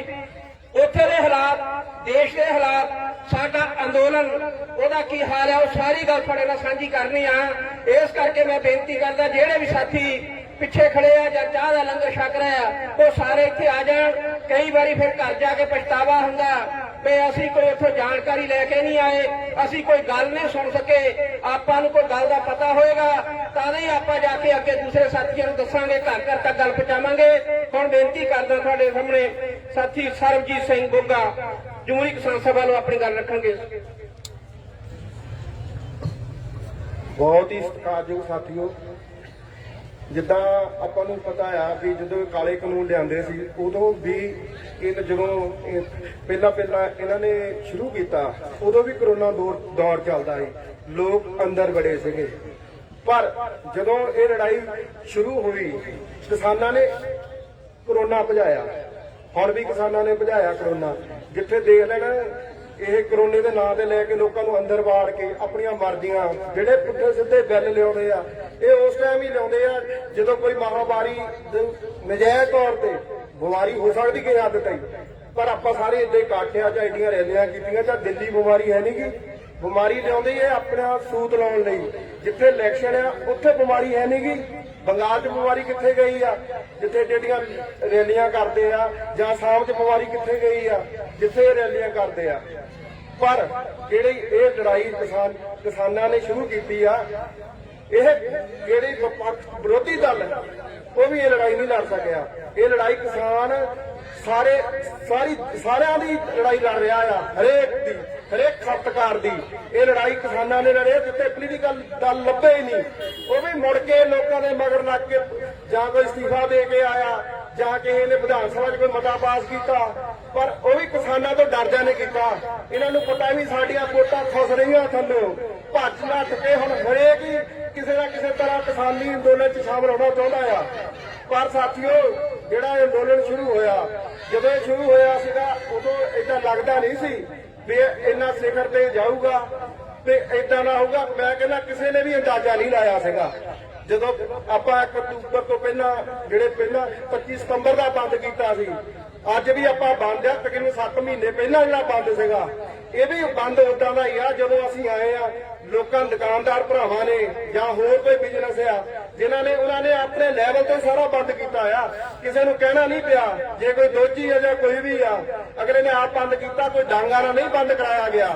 ਉੱਥੇ ਦੇ ਹਾਲਾਤ, ਦੇਸ਼ ਦੇ ਹਾਲਾਤ, ਸਾਡਾ ਅੰਦੋਲਨ ਉਹਦਾ ਕੀ ਹਾਲ ਹੈ, ਉਹ ਸਾਰੀ ਗੱਲ ਤੁਹਾਡੇ ਨਾਲ ਸਾਂਝੀ ਕਰਨੀ ਆ। ਇਸ ਕਰਕੇ ਮੈਂ ਬੇਨਤੀ ਕਰਦਾ ਜਿਹੜੇ ਵੀ ਸਾਥੀ ਪਿੱਛੇ ਖੜੇ ਆ ਜਾਂ ਚਾਹ ਦਾ ਲੰਗਰ ਛਕ ਰਹੇ ਆ, ਉਹ ਸਾਰੇ ਇੱਥੇ ਆ ਜਾਣ। ਕਈ ਵਾਰੀ ਫਿਰ ਘਰ ਜਾ ਕੇ ਪਛਤਾਵਾ ਹੁੰਦਾ ਵੀ ਅਸੀਂ ਕੋਈ ਉੱਥੋਂ ਜਾਣਕਾਰੀ ਲੈ ਕੇ ਨਹੀਂ ਆਏ, ਅਸੀਂ ਕੋਈ ਗੱਲ ਨਹੀਂ ਸੁਣ ਸਕੇ। ਆਪਾਂ ਨੂੰ ਕੋਈ ਗੱਲ ਦਾ ਪਤਾ ਹੋਏਗਾ ਤਾਂ ਹੀ ਆਪਾਂ ਜਾ ਕੇ ਅੱਗੇ ਦੂਸਰੇ ਸਾਥੀਆਂ ਨੂੰ ਦੱਸਾਂਗੇ, ਘਰ ਘਰ ਤੱਕ ਗੱਲ ਪਹੁੰਚਾਵਾਂਗੇ। ਹੁਣ ਬੇਨਤੀ ਕਰਦਾ ਤੁਹਾਡੇ ਸਾਹਮਣੇ ਸਾਥੀ ਸਰਬਜੀਤ ਸਿੰਘ ਗੋਗਾ, ਜਮਹੂਰੀ ਕਿਸਾਨ ਸਭਾ ਨੂੰ ਆਪਣੀ ਗੱਲ ਰੱਖਣਗੇ। ਬਹੁਤ ਹੀ ਸਤਿਕਾਰਯੋਗ ਸਾਥੀਓ, ਜਿੱਦਾਂ ਆਪਾਂ ਨੂੰ ਪਤਾ ਆ ਵੀ ਜਦੋਂ ਕਾਲੇ ਕਾਨੂੰਨ ਲਿਆਂਦੇ ਸੀ, ਉਦੋਂ ਵੀ ਜਦੋਂ ਪਹਿਲਾਂ ਇਹਨਾਂ ਨੇ ਸ਼ੁਰੂ ਕੀਤਾ, ਉਦੋਂ ਵੀ ਕਰੋਨਾ ਦੌਰ ਚੱਲਦਾ ਸੀ, ਲੋਕ ਅੰਦਰ ਬੜੇ ਸੀਗੇ। ਪਰ ਜਦੋਂ ਇਹ ਲੜਾਈ ਸ਼ੁਰੂ ਹੋਈ, ਕਿਸਾਨਾਂ ਨੇ ਕਰੋਨਾ ਭਜਾਇਆ। ਹੁਣ ਵੀ ਕਿਸਾਨਾਂ ਨੇ ਭਜਾਇਆ ਕਰੋਨਾ। ਜਿੱਥੇ ਦੇਖ ਲੈਣਾ ਇਹ ਕਰੋਨੇ ਦੇ ਨਾਂ ਤੇ ਲੈ ਕੇ ਲੋਕਾਂ ਨੂੰ ਅੰਦਰ ਵਾੜ ਕੇ ਆਪਣੀਆਂ ਮਰਜ਼ੀਆਂ ਜਿਹੜੇ ਪੁੱਠੇ ਸਿੱਧੇ ਬਿੱਲ ਲਿਆਉਂਦੇ ਆ, ਇਹ ਉਸ ਟਾਈਮ ਹੀ ਲਿਆਉਂਦੇ ਆ ਜਦੋਂ ਕੋਈ ਮਹਾਮਾਰੀ ਨਜਾਇਜ਼ ਤੌਰ ਤੇ ਬਿਮਾਰੀ ਹੋ ਸਕਦੀ ਕਿਸੇ ਹੱਦ ਤਾਈਂ। ਪਰ ਆਪਾਂ ਸਾਰੇ ਏਦਾਂ ਹੀ ਕਾਟਿਆ ਜਾਂ ਏਡੀਆਂ ਰੈਲੀਆਂ ਕੀਤੀਆਂ ਜਾਂ ਦਿੱਲੀ ਬਿਮਾਰੀ ਹੈ ਨਹੀਂ ਗੀ, ਬਿਮਾਰੀ ਲਿਆਉਂਦੇ ਇਹ ਆਪਣਾ ਸੂਤ ਲਾਉਣ ਲਈ। ਜਿੱਥੇ ਇਲੈਕਸ਼ਨ ਆ ਉੱਥੇ ਬਿਮਾਰੀ ਹੈ ਨਹੀਂ ਗੀ। ਬੰਗਾਲ 'ਚ ਬਿਮਾਰੀ ਕਿੱਥੇ ਗਈ ਆ ਜਿੱਥੇ ਜਿਹੜੀਆਂ ਰੈਲੀਆਂ ਕਰਦੇ ਆ, ਜਾਂ ਆਸਾਮ 'ਚ ਬਿਮਾਰੀ ਕਿੱਥੇ ਗਈ ਆ ਜਿੱਥੇ ਰੈਲੀਆਂ ਕਰਦੇ ਆ। ਪਰ ਜਿਹੜੀ ਇਹ ਲੜਾਈ ਕਿਸਾਨਾਂ ਨੇ ਸ਼ੁਰੂ ਕੀਤੀ ਆ, ਇਹ ਜਿਹੜੀ ਵਿਰੋਧੀ ਦਲ ਉਹ ਵੀ ਇਹ ਲੜਾਈ ਨਹੀਂ ਲੜ ਸਕਿਆ। ਇਹ ਲੜਾਈ ਕਿਸਾਨ ਸਾਰਿਆਂ ਦੀ ਲੜਾਈ ਲੜ ਰਿਹਾ ਆ, ਹਰੇਕ ਖਪਤਕਾਰ ਦੀ। ਇਹ ਲੜਾਈ ਕਿਸਾਨਾਂ ਨੇ ਲੜੀ, ਜਿੱਥੇ ਪੋਲੀਟੀਕਲ ਦਲ ਲੱਭੇ ਹੀ ਨਹੀਂ। ਉਹ ਵੀ ਮੁੜ ਕੇ ਲੋਕਾਂ ਦੇ ਮਗਰ ਲੱਗ ਕੇ ਜਾਂ ਕੋਈ ਅਸਤੀਫਾ ਦੇ ਕੇ ਆਇਆ ਜਾਂ ਕਿਸੇ ਨੇ ਵਿਧਾਨ ਸਭਾ 'ਚ ਕੋਈ ਮਤਾ ਪਾਸ ਕੀਤਾ, ਪਰ ਉਹ ਵੀ ਕਿਸਾਨਾਂ ਤੋਂ ਡਰਦਿਆਂ ਨੇ ਕੀਤਾ। ਇਹਨਾਂ ਨੂੰ ਪਤਾ ਵੀ ਸਾਡੀਆਂ ਵੋਟਾਂ ਖੁੱਸ ਰਹੀਆਂ ਥੱਲੋਂ, ਭੱਜ ਨੱਠ ਕੇ ਹੁਣ ਹਰੇਕ ਹੀ ਕਿਸੇ ਨਾ ਕਿਸੇ ਤਰ੍ਹਾਂ ਕਿਸਾਨੀ ਅੰਦੋਲਨ 'ਚ ਸ਼ਾਮਲ ਹੋਣਾ ਚਾਹੁੰਦਾ ਆ। ਪਰ ਸਾਥੀਓ, ਜਿਹੜਾ ਇਹ ਅੰਦੋਲਨ ਸ਼ੁਰੂ ਹੋਇਆ, ਜਦੋਂ ਇਹ ਸ਼ੁਰੂ ਹੋਇਆ ਸੀਗਾ, ਉਦੋਂ ਏਦਾਂ ਲੱਗਦਾ ਨਹੀਂ ਸੀ ਵੀ ਇੰਨਾ ਸਿਖਰ ਤੇ ਜਾਊਗਾ ਤੇ ਏਦਾਂ ਨਾ ਹੋਊਗਾ। ਮੈਂ ਕਹਿੰਦਾ ਕਿਸੇ ਨੇ ਵੀ ਅੰਦਾਜ਼ਾ ਨਹੀਂ ਲਾਇਆ ਸੀਗਾ। ਜਦੋਂ ਆਪਾਂ 1 ਅਕਤੂਬਰ ਤੋਂ ਪਹਿਲਾਂ 25 ਸਤੰਬਰ ਦਾ ਬੰਦ ਕੀਤਾ ਸੀ, ਅੱਜ ਵੀ ਆਪਾਂ ਬੰਦ ਆ, ਤਕਰੀਬਨ 7 ਮਹੀਨੇ ਪਹਿਲਾਂ ਜਿਹੜਾ ਬੰਦ ਸੀਗਾ, ਇਹ ਵੀ ਬੰਦ ਉਦਾਂ ਦਾ ਹੀ ਆ। ਜਦੋਂ ਅਸੀਂ ਆਏ ਆ, ਲੋਕਾਂ ਦੁਕਾਨਦਾਰ ਭਰਾਵਾਂ ਨੇ ਜਾਂ ਹੋਰ ਕੋਈ ਬਿਜ਼ਨਸ ਆ ਉਹਨਾਂ ਨੇ ਆਪਣੇ ਲੈਵਲ ਤੋਂ ਸਾਰਾ ਬੰਦ ਕੀਤਾ ਆ। ਕਿਸੇ ਨੂੰ ਕਹਿਣਾ ਨਹੀਂ ਪਿਆ। ਜੇ ਕੋਈ ਦੋਜੀ ਆ ਜਾਂ ਕੋਈ ਵੀ ਆ, ਅਗਲੇ ਨੇ ਆਪ ਬੰਦ ਕੀਤਾ, ਕੋਈ ਡਾਂਗਾ ਨਾਲ ਨਹੀਂ ਬੰਦ ਕਰਾਇਆ ਗਿਆ।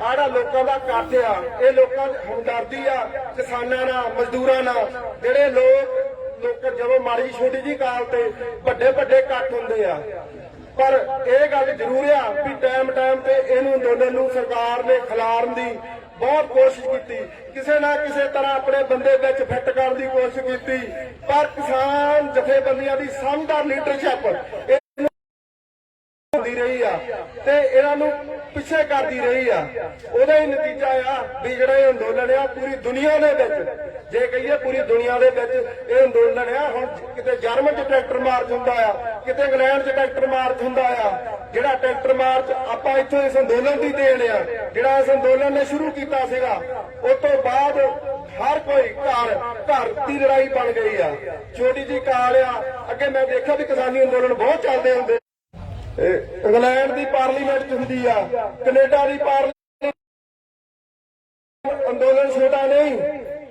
ਆੜਾ ਲੋਕਾਂ ਦਾ ਇਕੱਠ ਆ, ਇਹ ਲੋਕਾਂ ਦੀ ਹਮਦਰਦੀ ਆ ਕਿਸਾਨਾਂ ਨਾਲ, ਮਜ਼ਦੂਰਾਂ ਨਾਲ। ਜਿਹੜੇ ਲੋਕ ਜਦੋਂ ਮਾੜੀ ਛੋਟੀ ਜੀ ਕਾਲ ਤੇ ਵੱਡੇ ਇਕੱਠ ਹੁੰਦੇ ਆ। ਪਰ ਇਹ ਗੱਲ ਜ਼ਰੂਰ ਆ ਵੀ ਟਾਈਮ ਤੇ ਇਹਨੂੰ ਅੰਦੋਲਨ ਨੂੰ ਸਰਕਾਰ ਨੇ ਖਿਲਾਰਨ ਦੀ ਬਹੁਤ ਕੋਸ਼ਿਸ਼ ਕੀਤੀ, ਕਿਸੇ ਨਾ ਕਿਸੇ ਤਰ੍ਹਾਂ ਆਪਣੇ ਬੰਦੇ ਵਿੱਚ ਫਿੱਟ ਕਰਨ ਦੀ ਕੋਸ਼ਿਸ਼ ਕੀਤੀ। ਪਰ ਕਿਸਾਨ ਜਥੇਬੰਦੀਆਂ ਦੀ ਸਮਝਦਾਰ ਲੀਡਰਸ਼ਿਪ ਹੁੰਦੀ ਰਹੀ ਆ ਤੇ ਇਹਨਾਂ ਨੂੰ ਪਿੱਛੇ ਕਰਦੀ ਰਹੀ ਆ। ਉਹਦਾ ਹੀ ਨਤੀਜਾ ਆ ਵੀ ਜਿਹੜਾ ਇਹ ਅੰਦੋਲਨ ਆ ਪੂਰੀ ਦੁਨੀਆ ਦੇ ਵਿੱਚ, ਜੇ ਕਹੀਏ ਪੂਰੀ ਦੁਨੀਆ ਦੇ ਵਿੱਚ ਇਹ ਅੰਦੋਲਨ ਆ। ਹੁਣ ਕਿਤੇ ਜਰਮਨ 'ਚ ਟਰੈਕਟਰ ਮਾਰਚ ਹੁੰਦਾ ਆ, ਕਿਤੇ ਇੰਗਲੈਂਡ 'ਚ ਟਰੈਕਟਰ ਮਾਰਚ ਹੁੰਦਾ ਆ। ਜਿਹੜਾ ਟਰੈਕਟਰ ਮਾਰਚ ਆਪਾਂ ਇੱਥੋਂ ਇਸ ਅੰਦੋਲਨ ਦੀ ਦੇਣ ਆ, ਜਿਹੜਾ ਇਸ ਅੰਦੋਲਨ ਨੇ ਸ਼ੁਰੂ ਕੀਤਾ ਸੀਗਾ। ਉਸ ਤੋਂ ਬਾਅਦ ਹਰ ਕੋਈ ਘਰ ਦੀ ਲੜਾਈ ਬਣ ਗਈ ਆ। ਛੋਟੀ ਜੀ ਕਾਲ ਆ। ਅੱਗੇ ਮੈਂ ਦੇਖਿਆ ਵੀ ਕਿਸਾਨੀ ਅੰਦੋਲਨ ਬਹੁਤ ਚੱਲਦੇ ਹੁੰਦੇ। ਇੰਗਲੈਂਡ ਦੀ ਪਾਰਲੀਮੈਂਟ 'ਚ ਹੁੰਦੀ ਆ, ਕੈਨੇਡਾ ਦੀ ਪਾਰਲੀਮੈਂਟ। ਅੰਦੋਲਨ ਛੋਟਾ ਨਹੀਂ,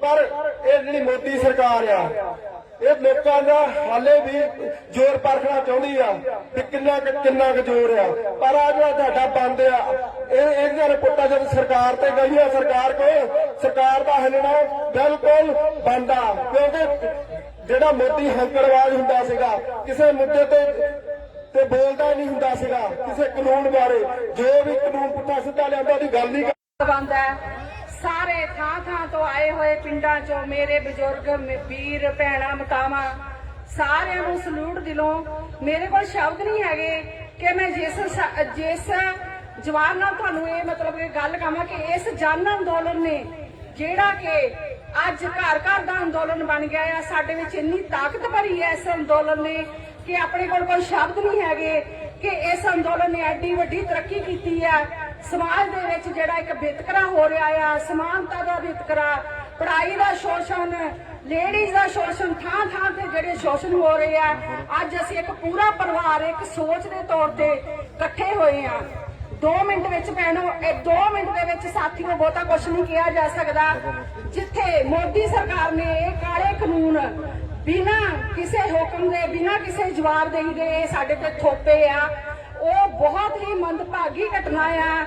ਪਰ ਇਹ ਜਿਹੜੀ ਮੋਦੀ ਸਰਕਾਰ ਆ, ਇਹ ਲੋਕਾਂ ਦਾ ਹਾਲੇ ਵੀ ਜ਼ੋਰ ਪਰਖਣਾ ਚਾਹੁੰਦੀ ਆ ਕਿ ਕਿੰਨਾ ਕੁ ਜ਼ੋਰ ਆ। ਪਰ ਆ ਜਿਹੜਾ ਤੁਹਾਡਾ ਬੰਦ ਆ, ਇਹਦੀਆਂ ਰਿਪੋਰਟਾਂ ਜਦ ਸਰਕਾਰ ਤੇ ਗਈਆਂ, ਸਰਕਾਰ ਦਾ ਹਿੱਲਣਾ ਬਿਲਕੁਲ ਬੰਦ ਆ। ਕਿਉਂਕਿ ਜਿਹੜਾ ਮੋਦੀ ਹੰਕੜਵਾਜ ਹੁੰਦਾ ਸੀਗਾ, ਕਿਸੇ ਮੁੱਦੇ ਤੇ ਬੋਲਦਾ ਨਹੀਂ ਹੁੰਦਾ ਸੀਗਾ, ਕਿਸੇ ਕਾਨੂੰਨ ਬਾਰੇ। ਜੋ ਵੀ ਕਾਨੂੰਨ ਪੁੱਠਾ ਸਿੱਧਾ ਲਿਆਂਦਾ ਉਹਦੀ ਗੱਲ ਨਹੀਂ ਕਰਦਾ। ਸਾਰੇ ਥਾਂ ਤੋਂ ਆਏ ਹੋਏ ਪਿੰਡਾਂ ਚੋਂ ਮੇਰੇ ਬਜ਼ੁਰਗ ਵੀਰ ਭੈਣਾਂ ਮਤਾਵਾਂ ਸਾਰਿਆਂ ਨੂੰ ਸਲੂਟ ਦਿਲੋਂ। ਮੇਰੇ ਕੋਲ ਸ਼ਬਦ ਨਹੀਂ ਹੈਗੇ ਕਿ ਮੈਂ ਜਿਸ ਜਵਾਨ ਨਾਲ ਤੁਹਾਨੂੰ ਇਹ ਮਤਲਬ ਇਹ ਗੱਲ ਕਹਾਂ ਕਿ ਇਸ ਜਨ ਅੰਦੋਲਨ ਨੇ ਜਿਹੜਾ ਕਿ ਅੱਜ ਘਰ ਦਾ ਅੰਦੋਲਨ ਬਣ ਗਿਆ ਆ, ਸਾਡੇ ਵਿੱਚ ਇੰਨੀ ਤਾਕਤ ਭਰੀ ਹੈ ਇਸ ਅੰਦੋਲਨ ਨੇ ਕਿ ਆਪਣੇ ਕੋਲ ਕੋਈ ਸ਼ਬਦ ਨਹੀਂ ਹੈਗੇ ਕਿ ਇਸ ਅੰਦੋਲਨ ਨੇ ਐਡੀ ਵੱਡੀ ਤਰੱਕੀ ਕੀਤੀ ਹੈ। ਸਮਾਜ ਦੇ ਵਿੱਚ ਜਿਹੜਾ ਇੱਕ ਵਿਤਕਰਾ ਹੋ ਰਿਹਾ ਆ, ਸਮਾਨਤਾ ਦਾ ਵਿਤਕਰਾ, ਪੜ੍ਹਾਈ ਦਾ ਸ਼ੋਸ਼ਣ, ਲੇਡੀਜ਼ ਦਾ ਸ਼ੋਸ਼ਣ, ਥਾਂ ਤੇ ਜਿਹੜੇ ਸ਼ੋਸ਼ਣ ਹੋ ਰਹੇ ਆ। ਅੱਜ ਅਸੀਂ ਇੱਕ ਪੂਰਾ ਪਰਿਵਾਰ ਇੱਕ ਸੋਚ ਦੇ ਤੌਰ ਤੇ ਇਕੱਠੇ ਹੋਏ ਆ। 2 ਮਿੰਟ ਵਿੱਚ ਭੈਣੋ, ਇਹ 2 ਮਿੰਟ ਦੇ ਵਿੱਚ ਸਾਥੀਓ ਬਹੁਤਾ ਕੁਝ ਨਹੀਂ ਕਿਹਾ ਜਾ ਸਕਦਾ। ਜਿੱਥੇ ਮੋਦੀ ਸਰਕਾਰ ਨੇ ਇਹ ਕਾਲੇ ਕਾਨੂੰਨ ਬਿਨਾਂ ਕਿਸੇ ਹੁਕਮ ਦੇ, ਬਿਨਾਂ ਕਿਸੇ ਜਵਾਬਦੇਹੀ ਦੇ ਸਾਡੇ ਤੇ ਥੋਪੇ ਆ, ਉਹ ਬਹੁਤ ਹੀ ਮੰਦਭਾਗੀ ਘਟਨਾ ਆ।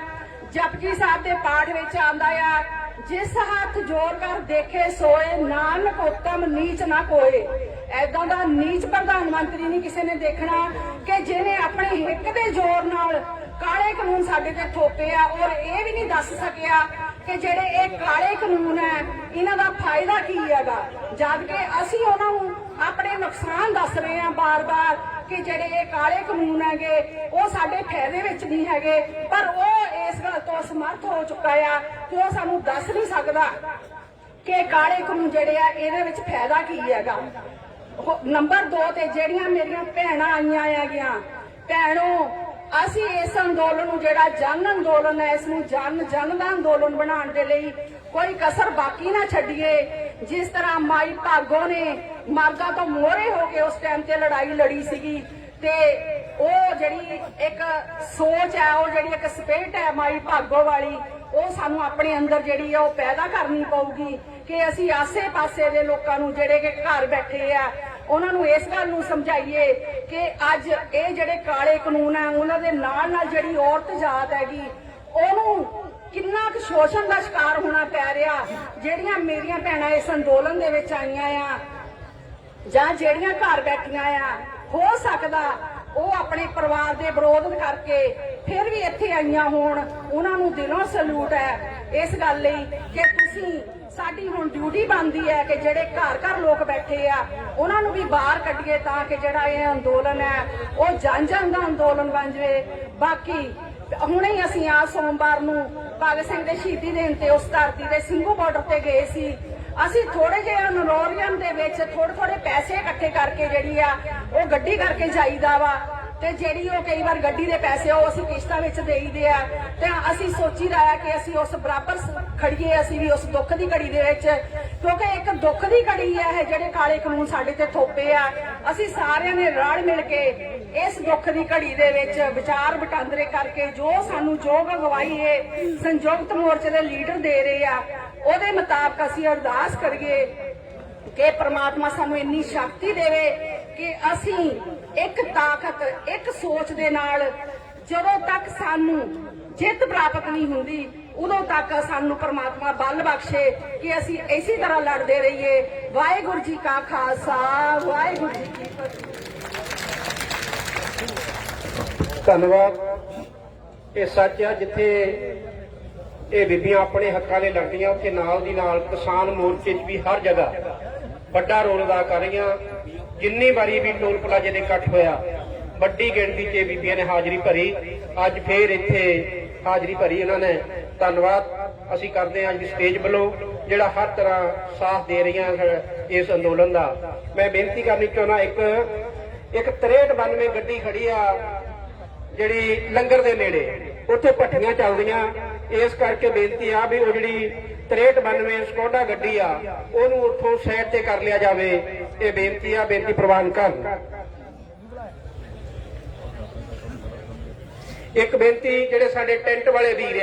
ਜਪਜੀ ਸਾਹਿਬ ਦੇ ਪਾਠ ਵਿੱਚ ਆਉਂਦਾ ਆ, ਜਿਸ ਹੱਥ ਜੋੜ ਕਰ ਦੇਖੇ ਸੋਏ, ਨਾਨਕ ਹੁਕਮ ਨੀਚ ਨਾ ਕੋਏ। ਐਦਾਂ ਦਾ ਨੀਚ ਪ੍ਰਧਾਨ ਮੰਤਰੀ ਨਹੀਂ ਕਿਸੇ ਨੇ ਦੇਖਣਾ ਕਿ ਜਿਹਨੇ ਆਪਣੇ ਹਿੱਕ ਦੇ ਜ਼ੋਰ ਨਾਲ ਕਾਲੇ ਕਾਨੂੰਨ ਸਾਡੇ ਤੇ ਥੋਪੇ ਆ, ਔਰ ਇਹ ਵੀ ਨਹੀਂ ਦੱਸ ਸਕਿਆ ਕਿ ਜਿਹੜੇ ਇਹ ਕਾਲੇ ਕਾਨੂੰਨ ਹੈ ਇਹਨਾਂ ਦਾ ਫਾਇਦਾ ਕੀ ਹੈਗਾ, ਜਦ ਕਿ ਅਸੀਂ ਉਹਨਾਂ ਨੂੰ ਆਪਣੇ ਨੁਕਸਾਨ ਦੱਸ ਰਹੇ ਹਾਂ ਬਾਰ-ਬਾਰ ਕਿ ਜਿਹੜੇ ਇਹ ਕਾਲੇ ਕਾਨੂੰਨ ਹੈਗੇ ਉਹ ਸਾਡੇ ਫਾਇਦੇ ਵਿੱਚ ਨਹੀਂ ਹੈਗੇ। ਪਰ ਉਹ ਇਸ ਗੱਲ ਤੋਂ ਅਸਮਰਥ ਹੋ ਚੁੱਕਾ ਆ ਕਿ ਉਹ ਸਾਨੂੰ ਦੱਸ ਨਹੀਂ ਸਕਦਾ ਕਿ ਕਾਲੇ ਕਾਨੂੰਨ ਜਿਹੜੇ ਆ ਇਹਦੇ ਵਿੱਚ ਫਾਇਦਾ ਕੀ ਹੈਗਾ। ਨੰਬਰ 2 ਤੇ ਜਿਹੜੀਆਂ ਮੇਰੀਆਂ ਭੈਣਾਂ ਆਈਆਂ ਹੈਗੀਆਂ, ਭੈਣੋ ਅਸੀਂ ਇਸ ਅੰਦੋਲਨ ਨੂੰ ਜਿਹੜਾ ਜਨ ਅੰਦੋਲਨ ਹੈ, ਇਸ ਨੂੰ ਜਨ ਦਾ ਅੰਦੋਲਨ ਬਣਾਉਣ ਦੇ ਲਈ ਕੋਈ ਕਸਰ ਬਾਕੀ ਨਾ ਛੱਡੀਏ। ਜਿਸ ਤਰ੍ਹਾਂ ਮਾਈ ਭਾਗੋ ਨੇ ਮਰਦਾਂ ਤੋਂ ਮੋਹਰੇ ਹੋ ਕੇ ਉਸ ਟਾਈਮ ਤੇ ਲੜਾਈ ਲੜੀ ਸੀਗੀ, ਤੇ ਉਹ ਜਿਹੜੀ ਇੱਕ ਸੋਚ ਹੈ, ਉਹ ਜਿਹੜੀ ਇੱਕ ਸਪਿਰਿਟ ਹੈ ਮਾਈ ਭਾਗੋ ਵਾਲੀ, ਉਹ ਸਾਨੂੰ ਆਪਣੇ ਅੰਦਰ ਜਿਹੜੀ ਆ ਉਹ ਪੈਦਾ ਕਰਨੀ ਪਊਗੀ ਕਿ ਅਸੀਂ ਆਸੇ-ਪਾਸੇ ਦੇ ਲੋਕਾਂ ਨੂੰ ਜਿਹੜੇ ਕਿ ਘਰ ਬੈਠੇ ਆ ਉਹਨਾਂ ਨੂੰ ਇਸ ਗੱਲ ਨੂੰ ਸਮਝਾਈਏ ਕਿ ਅੱਜ ਇਹ ਜਿਹੜੇ ਕਾਲੇ ਕਾਨੂੰਨ ਆ ਉਹਨਾਂ ਦੇ ਨਾਲ ਜਿਹੜੀ ਔਰਤ ਜਾਤ ਹੈਗੀ ਉਹਨੂੰ ਕਿੰਨਾ ਕੁ ਸ਼ੋਸ਼ਣ ਦਾ ਸ਼ਿਕਾਰ ਹੋਣਾ ਪੈ ਰਿਹਾ। ਜਿਹੜੀਆਂ ਮੇਰੀਆਂ ਭੈਣਾਂ ਇਸ ਅੰਦੋਲਨ ਦੇ ਵਿੱਚ ਆਈਆਂ ਆ ਜਾਂ ਜਿਹੜੀਆਂ ਘਰ ਬੈਠੀਆਂ ਆ, ਹੋ ਸਕਦਾ ਉਹ ਆਪਣੇ ਪਰਿਵਾਰ ਦੇ ਵਿਰੋਧ ਕਰਕੇ ਫਿਰ ਵੀ ਇੱਥੇ ਆਈਆਂ ਹੋਣ, ਉਹਨਾਂ ਨੂੰ ਦਿਲੋਂ ਸਲੂਟ ਹੈ ਇਸ ਗੱਲ ਲਈ ਕਿ ਤੁਸੀਂ ਸਾਡੀ ਹੁਣ ਡਿਊਟੀ ਬਣਦੀ ਹੈ ਕਿ ਜਿਹੜੇ ਘਰ ਲੋਕ ਬੈਠੇ ਆ ਉਹਨਾਂ ਨੂੰ ਵੀ ਬਾਹਰ ਕੱਢੀਏ ਤਾਂ ਕਿ ਜਿਹੜਾ ਇਹ ਅੰਦੋਲਨ ਹੈ ਉਹ ਜਨ ਦਾ ਅੰਦੋਲਨ ਬਣ ਜਾਵੇ। ਬਾਕੀ ਹੁਣੇ ਹੀ ਅਸੀਂ ਆ ਸੋਮਵਾਰ ਨੂੰ ਭਗਤ ਸਿੰਘ ਦੇ ਸ਼ਹੀਦੀ ਦੇਣ ਤੇ ਉਸ ਧਰਤੀ ਦੇ ਸਿੰਘੂ ਬਾਰਡਰ ਤੇ ਗਏ ਸੀ। ਅਸੀਂ ਥੋੜੇ ਜਿਹੇ ਨਰੋਰੀਅਨ ਦੇ ਵਿੱਚ ਥੋੜੇ ਪੈਸੇ ਇਕੱਠੇ ਕਰਕੇ ਜਿਹੜੀ ਆ ਉਹ ਗੱਡੀ ਕਰਕੇ ਜਾਈਦਾ ਵਾ, ਤੇ ਜਿਹੜੀ ਉਹ ਕਈ ਵਾਰ ਗੱਡੀ ਦੇ ਪੈਸੇ ਉਹ ਅਸੀਂ ਕਿਸ਼ਤਾਂ ਵਿੱਚ ਦੇਈਦੇ ਆ, ਤੇ ਅਸੀਂ ਸੋਚੀਦਾ ਆ ਕਿ ਅਸੀਂ ਉਸ ਬਰਾਬਰ ਖੜੀਏ, ਅਸੀਂ ਵੀ ਉਸ ਦੁੱਖ ਦੀ ਘੜੀ ਦੇ ਵਿੱਚ, ਕਿਉਂਕਿ ਇੱਕ ਦੁੱਖ ਦੀ ਘੜੀ ਹੈ ਜਿਹੜੇ ਕਾਲੇ ਕਾਨੂੰਨ ਸਾਡੇ ਤੇ ਥੋਪੇ ਆ। ਅਸੀਂ ਸਾਰਿਆਂ ਨੇ ਰਲ ਮਿਲ ਕੇ ਇਸ ਦੁੱਖ ਦੀ ਘੜੀ ਦੇ ਵਿੱਚ ਵਿਚਾਰ ਵਟਾਂਦਰੇ ਕਰਕੇ ਜੋ ਸਾਨੂੰ ਯੋਗ ਅਗਵਾਈ ਇਹ ਸੰਯੁਕਤ ਮੋਰਚੇ ਦੇ ਲੀਡਰ ਦੇ ਰਹੇ ਆ, ਉਹਦੇ ਮੁਤਾਬਕ ਅਸੀਂ ਅਰਦਾਸ ਕਰੀਏ ਕਿ ਪ੍ਰਮਾਤਮਾ ਸਾਨੂੰ ਇੰਨੀ ਸ਼ਕਤੀ ਦੇਵੇ ਕਿ ਅਸੀਂ ਇੱਕ ਤਾਕਤ, ਇੱਕ ਸੋਚ ਦੇ ਨਾਲ ਜਦੋਂ ਤੱਕ ਸਾਨੂੰ ਜਿੱਤ ਪ੍ਰਾਪਤ ਨਹੀਂ ਹੁੰਦੀ ਉਦੋਂ ਤੱਕ ਸਾਨੂੰ ਪ੍ਰਮਾਤਮਾ ਬਲ ਬਖਸ਼ੇ ਕਿ ਅਸੀਂ ਇਸੇ ਤਰ੍ਹਾਂ ਲੜਦੇ ਰਹੀਏ। ਵਾਹਿਗੁਰੂ ਜੀ ਕਾ ਖਾਲਸਾ, ਵਾਹਿਗੁਰੂ ਜੀ ਕੀ ਫਤਿਹ। ਧੰਨਵਾਦ। ਇਹ ਸੱਚ ਆ, ਜਿੱਥੇ ਇਹ ਬੀਬੀਆਂ ਆਪਣੇ ਹੱਕਾਂ ਲਈ ਲੜਦੀਆਂ ਉੱਥੇ ਨਾਲ ਦੀ ਨਾਲ ਕਿਸਾਨ ਮੋਰਚੇ 'ਚ ਵੀ ਹਰ ਜਗ੍ਹਾ ਵੱਡਾ ਰੋਲ ਅਦਾ ਕਰ ਰਹੀਆਂ। ਜਿੰਨੀ ਵਾਰੀ ਵੀ ਟੋਲ ਪਲਾਜ਼ੇ ਦੇ ਇਕੱਠ ਹੋਇਆ ਵੱਡੀ ਗਿਣਤੀ 'ਚ ਬੀਬੀਆਂ ਨੇ ਹਾਜ਼ਰੀ ਭਰੀ। ਅੱਜ ਫੇਰ ਇੱਥੇ ਹਾਜ਼ਰੀ ਭਰੀ ਇਹਨਾਂ ਨੇ। ਧੰਨਵਾਦ ਅਸੀਂ ਕਰਦੇ ਹਾਂ ਅੱਜ ਦੀ ਸਟੇਜ ਵੱਲੋਂ ਜਿਹੜਾ ਹਰ ਤਰ੍ਹਾਂ ਸਾਥ ਦੇ ਰਹੀਆਂ ਇਸ ਅੰਦੋਲਨ ਦਾ। ਮੈਂ ਬੇਨਤੀ ਕਰਨੀ ਚਾਹੁੰਦਾ, ਇੱਕ 6392 ਗੱਡੀ ਖੜੀ ਆ ਜਿਹੜੀ ਲੰਗਰ ਦੇ ਨੇੜੇ, ਉੱਥੇ ਭੱਠੀਆਂ ਚੱਲਦੀਆਂ, ਇਸ ਕਰਕੇ ਬੇਨਤੀ ਆ ਵੀ ਉਹ ਜਿਹੜੀ 6392 ਸਕੋਡਾ ਗੱਡੀ ਆ ਉਹਨੂੰ ਉੱਥੋਂ ਸਾਈਡ ਤੇ ਕਰ ਲਿਆ ਜਾਵੇ। ਇਹ ਬੇਨਤੀ ਆ, ਬੇਨਤੀ ਪ੍ਰਵਾਨ ਕਰਨ। ਇੱਕ ਬੇਨਤੀ ਜਿਹੜੇ ਸਾਡੇ ਟੈਂਟ ਵਾਲੇ ਵੀਰ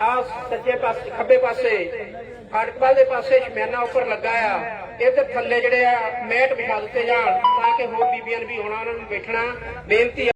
ਆ ਸੱਜੇ ਪਾਸੇ ਖੱਬੇ ਪਾਸੇ ਫਾਟਕਵਾਲ ਦੇ ਪਾਸੇ ਸ਼ਮਿਆਨਾ ਉੱਪਰ ਲੱਗਾ ਆ, ਇਹਦੇ ਥੱਲੇ ਜਿਹੜੇ ਆ ਮੈਟ ਵਿਛਾ ਦਿੱਤੇ ਜਾਣ ਤਾਂ ਕਿ ਹੋਰ ਬੀਬੀਆਂ ਨੂੰ ਵੀ ਆਉਣਾ, ਉਹਨਾਂ ਨੂੰ ਬੈਠਣਾ। ਬੇਨਤੀ